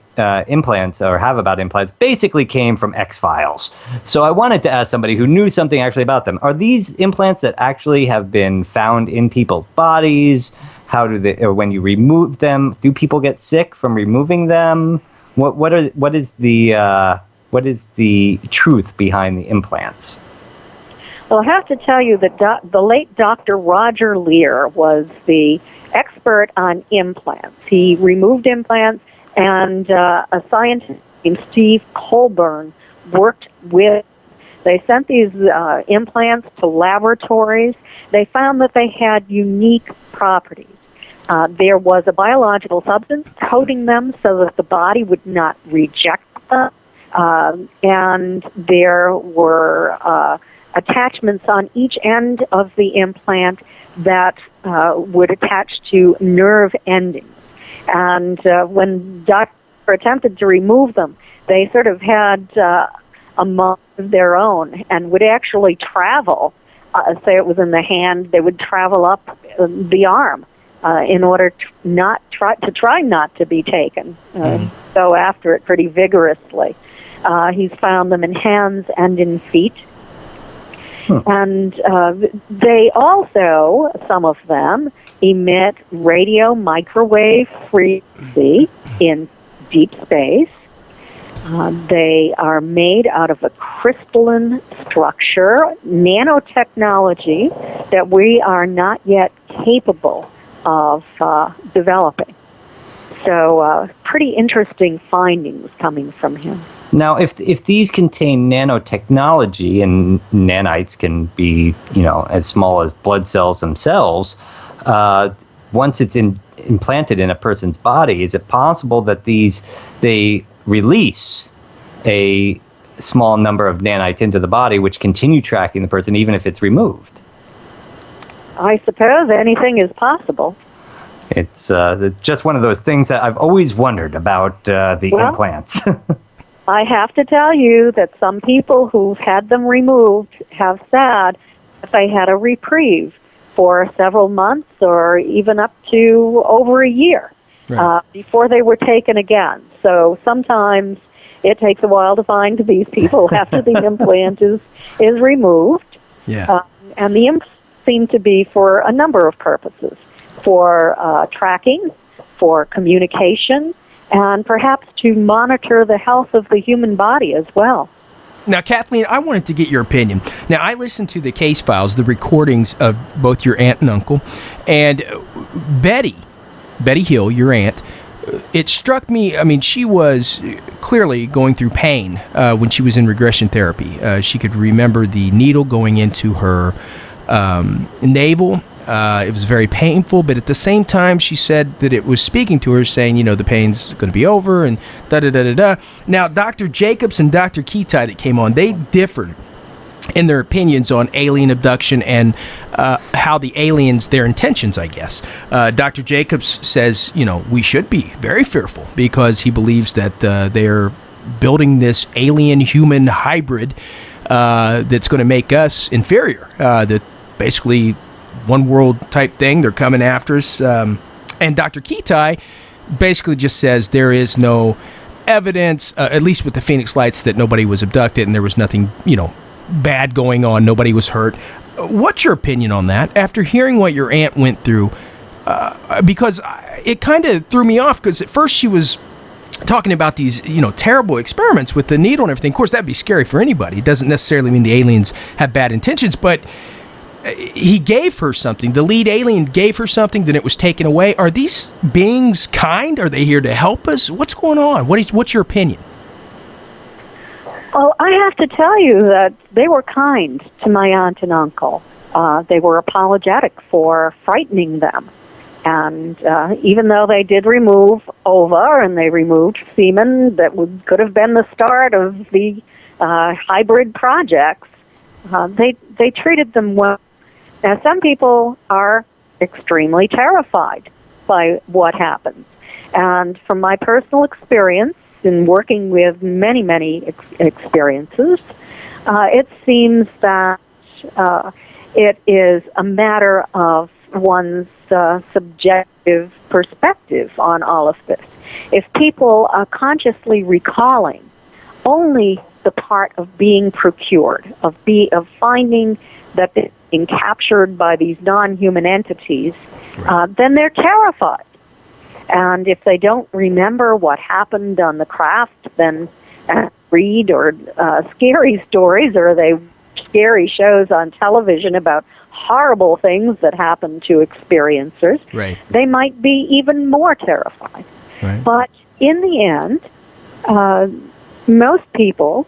implants or have about implants basically came from X-Files. So I wanted to ask somebody who knew something actually about them. Are these implants that actually have been found in people's bodies? How do they, or when you remove them, do people get sick from removing them? What is the truth behind the implants? Well, I have to tell you that the late Dr. Roger Lear was the expert on implants. He removed implants, and a scientist named Steve Colburn worked with. They sent these implants to laboratories. They found that they had unique properties. There was a biological substance coating them so that the body would not reject them, and there were attachments on each end of the implant that would attach to nerve endings. And when doctors attempted to remove them, they sort of had a mind of their own and would actually travel. Say it was in the hand, they would travel up the arm in order to try not to be taken. Go after it pretty vigorously. He's found them in hands and in feet. And they also, some of them, emit radio microwave frequency in deep space. They are made out of a crystalline structure, nanotechnology that we are not yet capable of developing. So pretty interesting findings coming from him. Now, if these contain nanotechnology, and nanites can be, as small as blood cells themselves, once it's implanted in a person's body, is it possible that they release a small number of nanites into the body, which continue tracking the person even if it's removed? I suppose anything is possible. It's just one of those things that I've always wondered about the implants. I have to tell you that some people who've had them removed have said that they had a reprieve for several months or even up to over a year before they were taken again. So sometimes it takes a while to find these people after the implant is removed. And the implants seem to be for a number of purposes, for tracking, for communication, and perhaps to monitor the health of the human body as well. Now, Kathleen, I wanted to get your opinion. Now, I listened to the case files, the recordings of both your aunt and uncle, and Betty Hill, your aunt. It struck me, she was clearly going through pain when she was in regression therapy. She could remember the needle going into her navel. It was very painful, but at the same time, she said that it was speaking to her, saying, the pain's going to be over, and da-da-da-da-da. Now, Dr. Jacobs and Dr. Ketai that came on, they differed in their opinions on alien abduction and how the aliens, their intentions, I guess. Dr. Jacobs says, we should be very fearful because he believes that they're building this alien-human hybrid that's going to make us inferior, that basically one world type thing. They're coming after us. And Dr. Kitai basically just says there is no evidence, at least with the Phoenix Lights, that nobody was abducted and there was nothing, bad going on. Nobody was hurt. What's your opinion on that? After hearing what your aunt went through, because it kind of threw me off, because at first she was talking about these, terrible experiments with the needle and everything. Of course, that'd be scary for anybody. It doesn't necessarily mean the aliens have bad intentions, but he gave her something. The lead alien gave her something, then it was taken away. Are these beings kind? Are they here to help us? What's going on? What's your opinion? Well, I have to tell you that they were kind to my aunt and uncle. They were apologetic for frightening them. And even though they did remove ova and they removed semen that could have been the start of the hybrid projects, they treated them well. Now, some people are extremely terrified by what happens. And from my personal experience in working with many experiences, it seems that it is a matter of one's subjective perspective on all of this. If people are consciously recalling only the part of being procured, of finding that they're being captured by these non-human entities, then they're terrified. And if they don't remember what happened on the craft, then read or scary stories, or they scary shows on television about horrible things that happen to experiencers, they might be even more terrified. But in the end, most people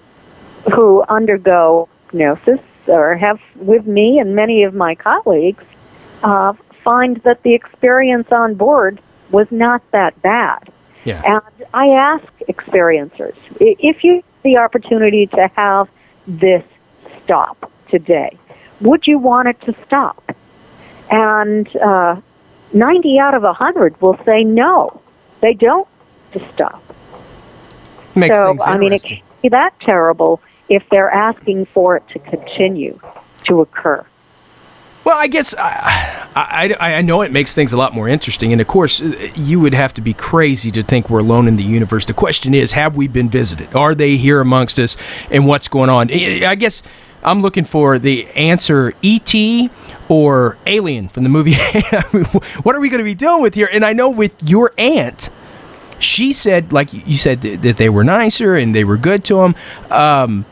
who undergo hypnosis, or have with me and many of my colleagues, find that the experience on board was not that bad. And I ask experiencers, if you have the opportunity to have this stop today, would you want it to stop? And 90 out of 100 will say no, they don't to stop. Makes so, things I mean, it interesting. can't be that terrible if they're asking for it to continue to occur. Well, I guess I know it makes things a lot more interesting. And, of course, you would have to be crazy to think we're alone in the universe. The question is, have we been visited? Are they here amongst us? And what's going on? I guess I'm looking for the answer, E.T. or Alien from the movie. What are we going to be dealing with here? And I know with your aunt, she said, like you said, that they were nicer and they were good to them.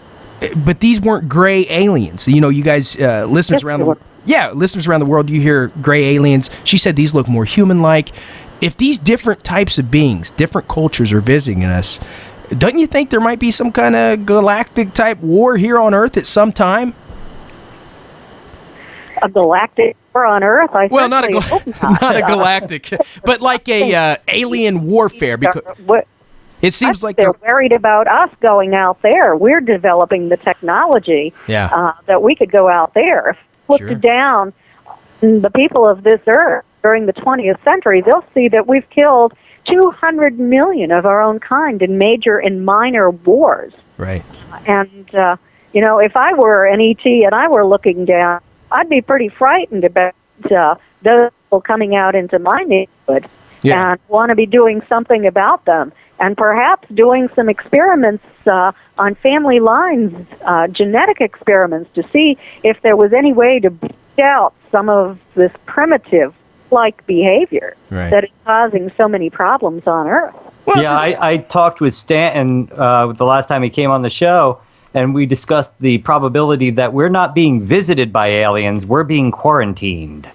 But these weren't gray aliens. You guys, listeners around the world. Yeah, listeners around the world, you hear gray aliens. She said these look more human-like. If these different types of beings, different cultures are visiting us, don't you think there might be some kind of galactic-type war here on Earth at some time? A galactic war on Earth? Well, not a galactic, but like a alien warfare. Because it seems like they're worried about us going out there. We're developing the technology that we could go out there. If we look down the people of this Earth during the 20th century, they'll see that we've killed 200 million of our own kind in major and minor wars. And, if I were an ET and I were looking down, I'd be pretty frightened about those people coming out into my neighborhood and want to be doing something about them. And perhaps doing some experiments on family lines, genetic experiments, to see if there was any way to break out some of this primitive-like behavior that is causing so many problems on Earth. Well, I talked with Stanton the last time he came on the show, and we discussed the probability that we're not being visited by aliens, we're being quarantined.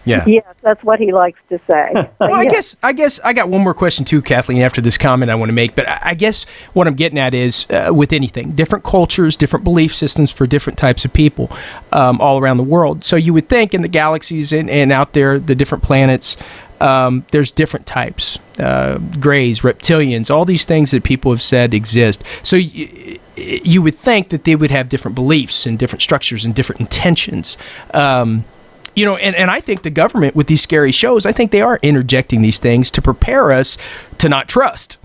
Yes, that's what he likes to say. Well, I guess I got one more question too, Kathleen, after this comment I want to make. But I guess what I'm getting at is with anything, different cultures, different belief systems for different types of people all around the world. So you would think in the galaxies and out there, the different planets, there's different types, grays, reptilians, all these things that people have said exist. So you would think that they would have different beliefs and different structures and different intentions. And I think the government, with these scary shows, I think they are interjecting these things to prepare us to not trust.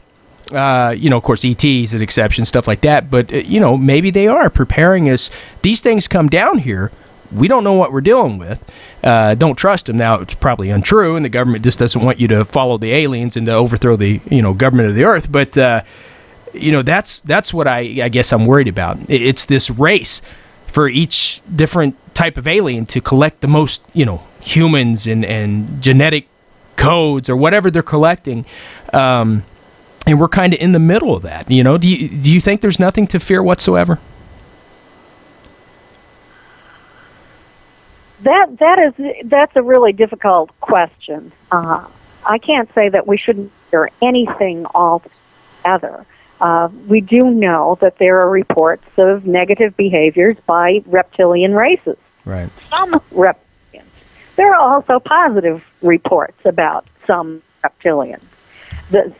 Of course, E.T. is an exception, stuff like that. But, maybe they are preparing us. These things come down here. we don't know what we're dealing with. Don't trust them. Now, it's probably untrue, and the government just doesn't want you to follow the aliens and to overthrow the government of the earth. But that's what I guess I'm worried about. It's this race for each different type of alien to collect the most humans and genetic codes or whatever they're collecting. And we're kind of in the middle of that. Do you think there's nothing to fear whatsoever? That's a really difficult question. I can't say that we shouldn't fear anything altogether. We do know that there are reports of negative behaviors by reptilian races. Right. Some reptilians. There are also positive reports about some reptilians.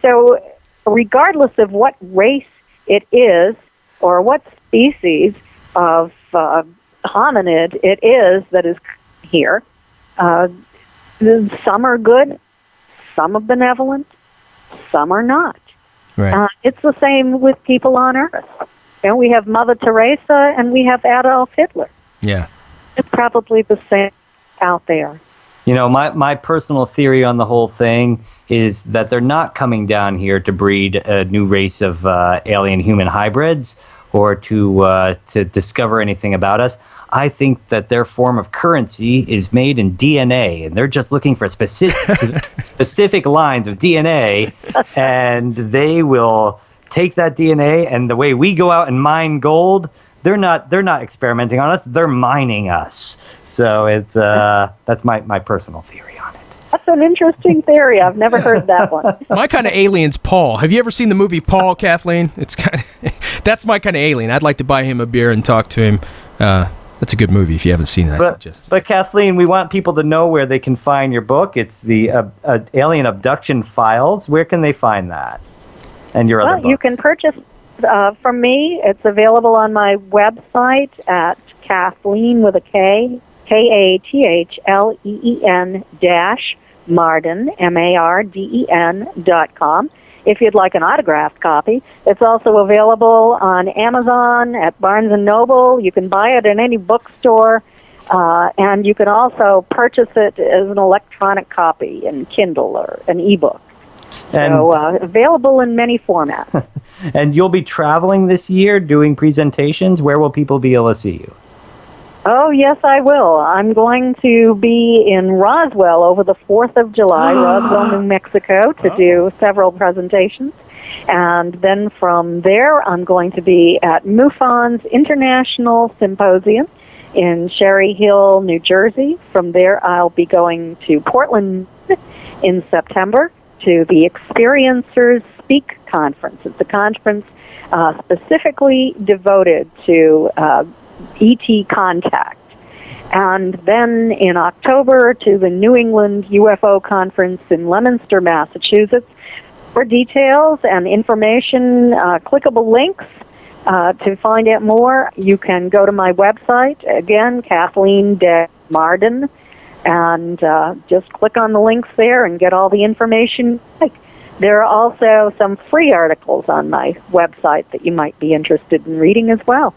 So regardless of what race it is or what species of hominid it is that is here, some are good, some are benevolent, some are not. Right. It's the same with people on Earth. We have Mother Teresa and we have Adolf Hitler. Yeah. It's probably the same out there. My personal theory on the whole thing is that they're not coming down here to breed a new race of alien-human hybrids or to discover anything about us. I think that their form of currency is made in DNA, and they're just looking for specific lines of DNA, and they will take that DNA, and the way we go out and mine gold, they're not experimenting on us, they're mining us. So it's that's my personal theory on it. That's an interesting theory. I've never heard that one. My kind of alien's Paul. Have you ever seen the movie Paul, Kathleen? That's my kind of alien. I'd like to buy him a beer and talk to him. That's a good movie. If you haven't seen it, I suggest. But Kathleen, we want people to know where they can find your book. It's the Alien Abduction Files. Where can they find that? And your other books? You can purchase from me. It's available on my website at Kathleen with a K, Kathleen Marden, Marden.com. If you'd like an autographed copy, it's also available on Amazon, at Barnes & Noble. You can buy it in any bookstore, and you can also purchase it as an electronic copy in Kindle or an ebook. So available in many formats. And you'll be traveling this year doing presentations. Where will people be able to see you? Oh, yes, I will. I'm going to be in Roswell over the 4th of July, Roswell, New Mexico, to do several presentations. And then from there, I'm going to be at MUFON's International Symposium in Cherry Hill, New Jersey. From there, I'll be going to Portland in September to the Experiencers Speak Conference. It's a conference specifically devoted to ET contact. And then in October to the New England UFO Conference in Leominster, Massachusetts. For details and information, clickable links to find out more, you can go to my website, again, Kathleen Marden, and just click on the links there and get all the information. There are also some free articles on my website that you might be interested in reading as well.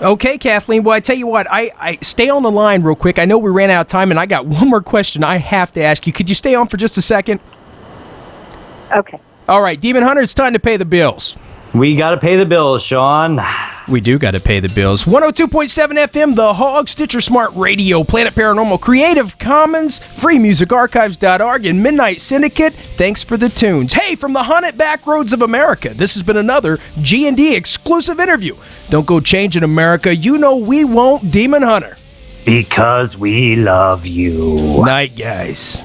Okay, Kathleen. Well, I tell you what, I stay on the line real quick. I know we ran out of time, and I got one more question I have to ask you. Could you stay on for just a second? Okay. All right, Demon Hunter, it's time to pay the bills. We got to pay the bills, Sean. We do got to pay the bills. 102.7 FM, The Hog, Stitcher Smart Radio, Planet Paranormal, Creative Commons, FreeMusicArchives.org, and Midnight Syndicate. Thanks for the tunes. Hey, from the haunted back roads of America, this has been another G&D exclusive interview. Don't go changing America. You know we won't, Demon Hunter. Because we love you. Night, guys.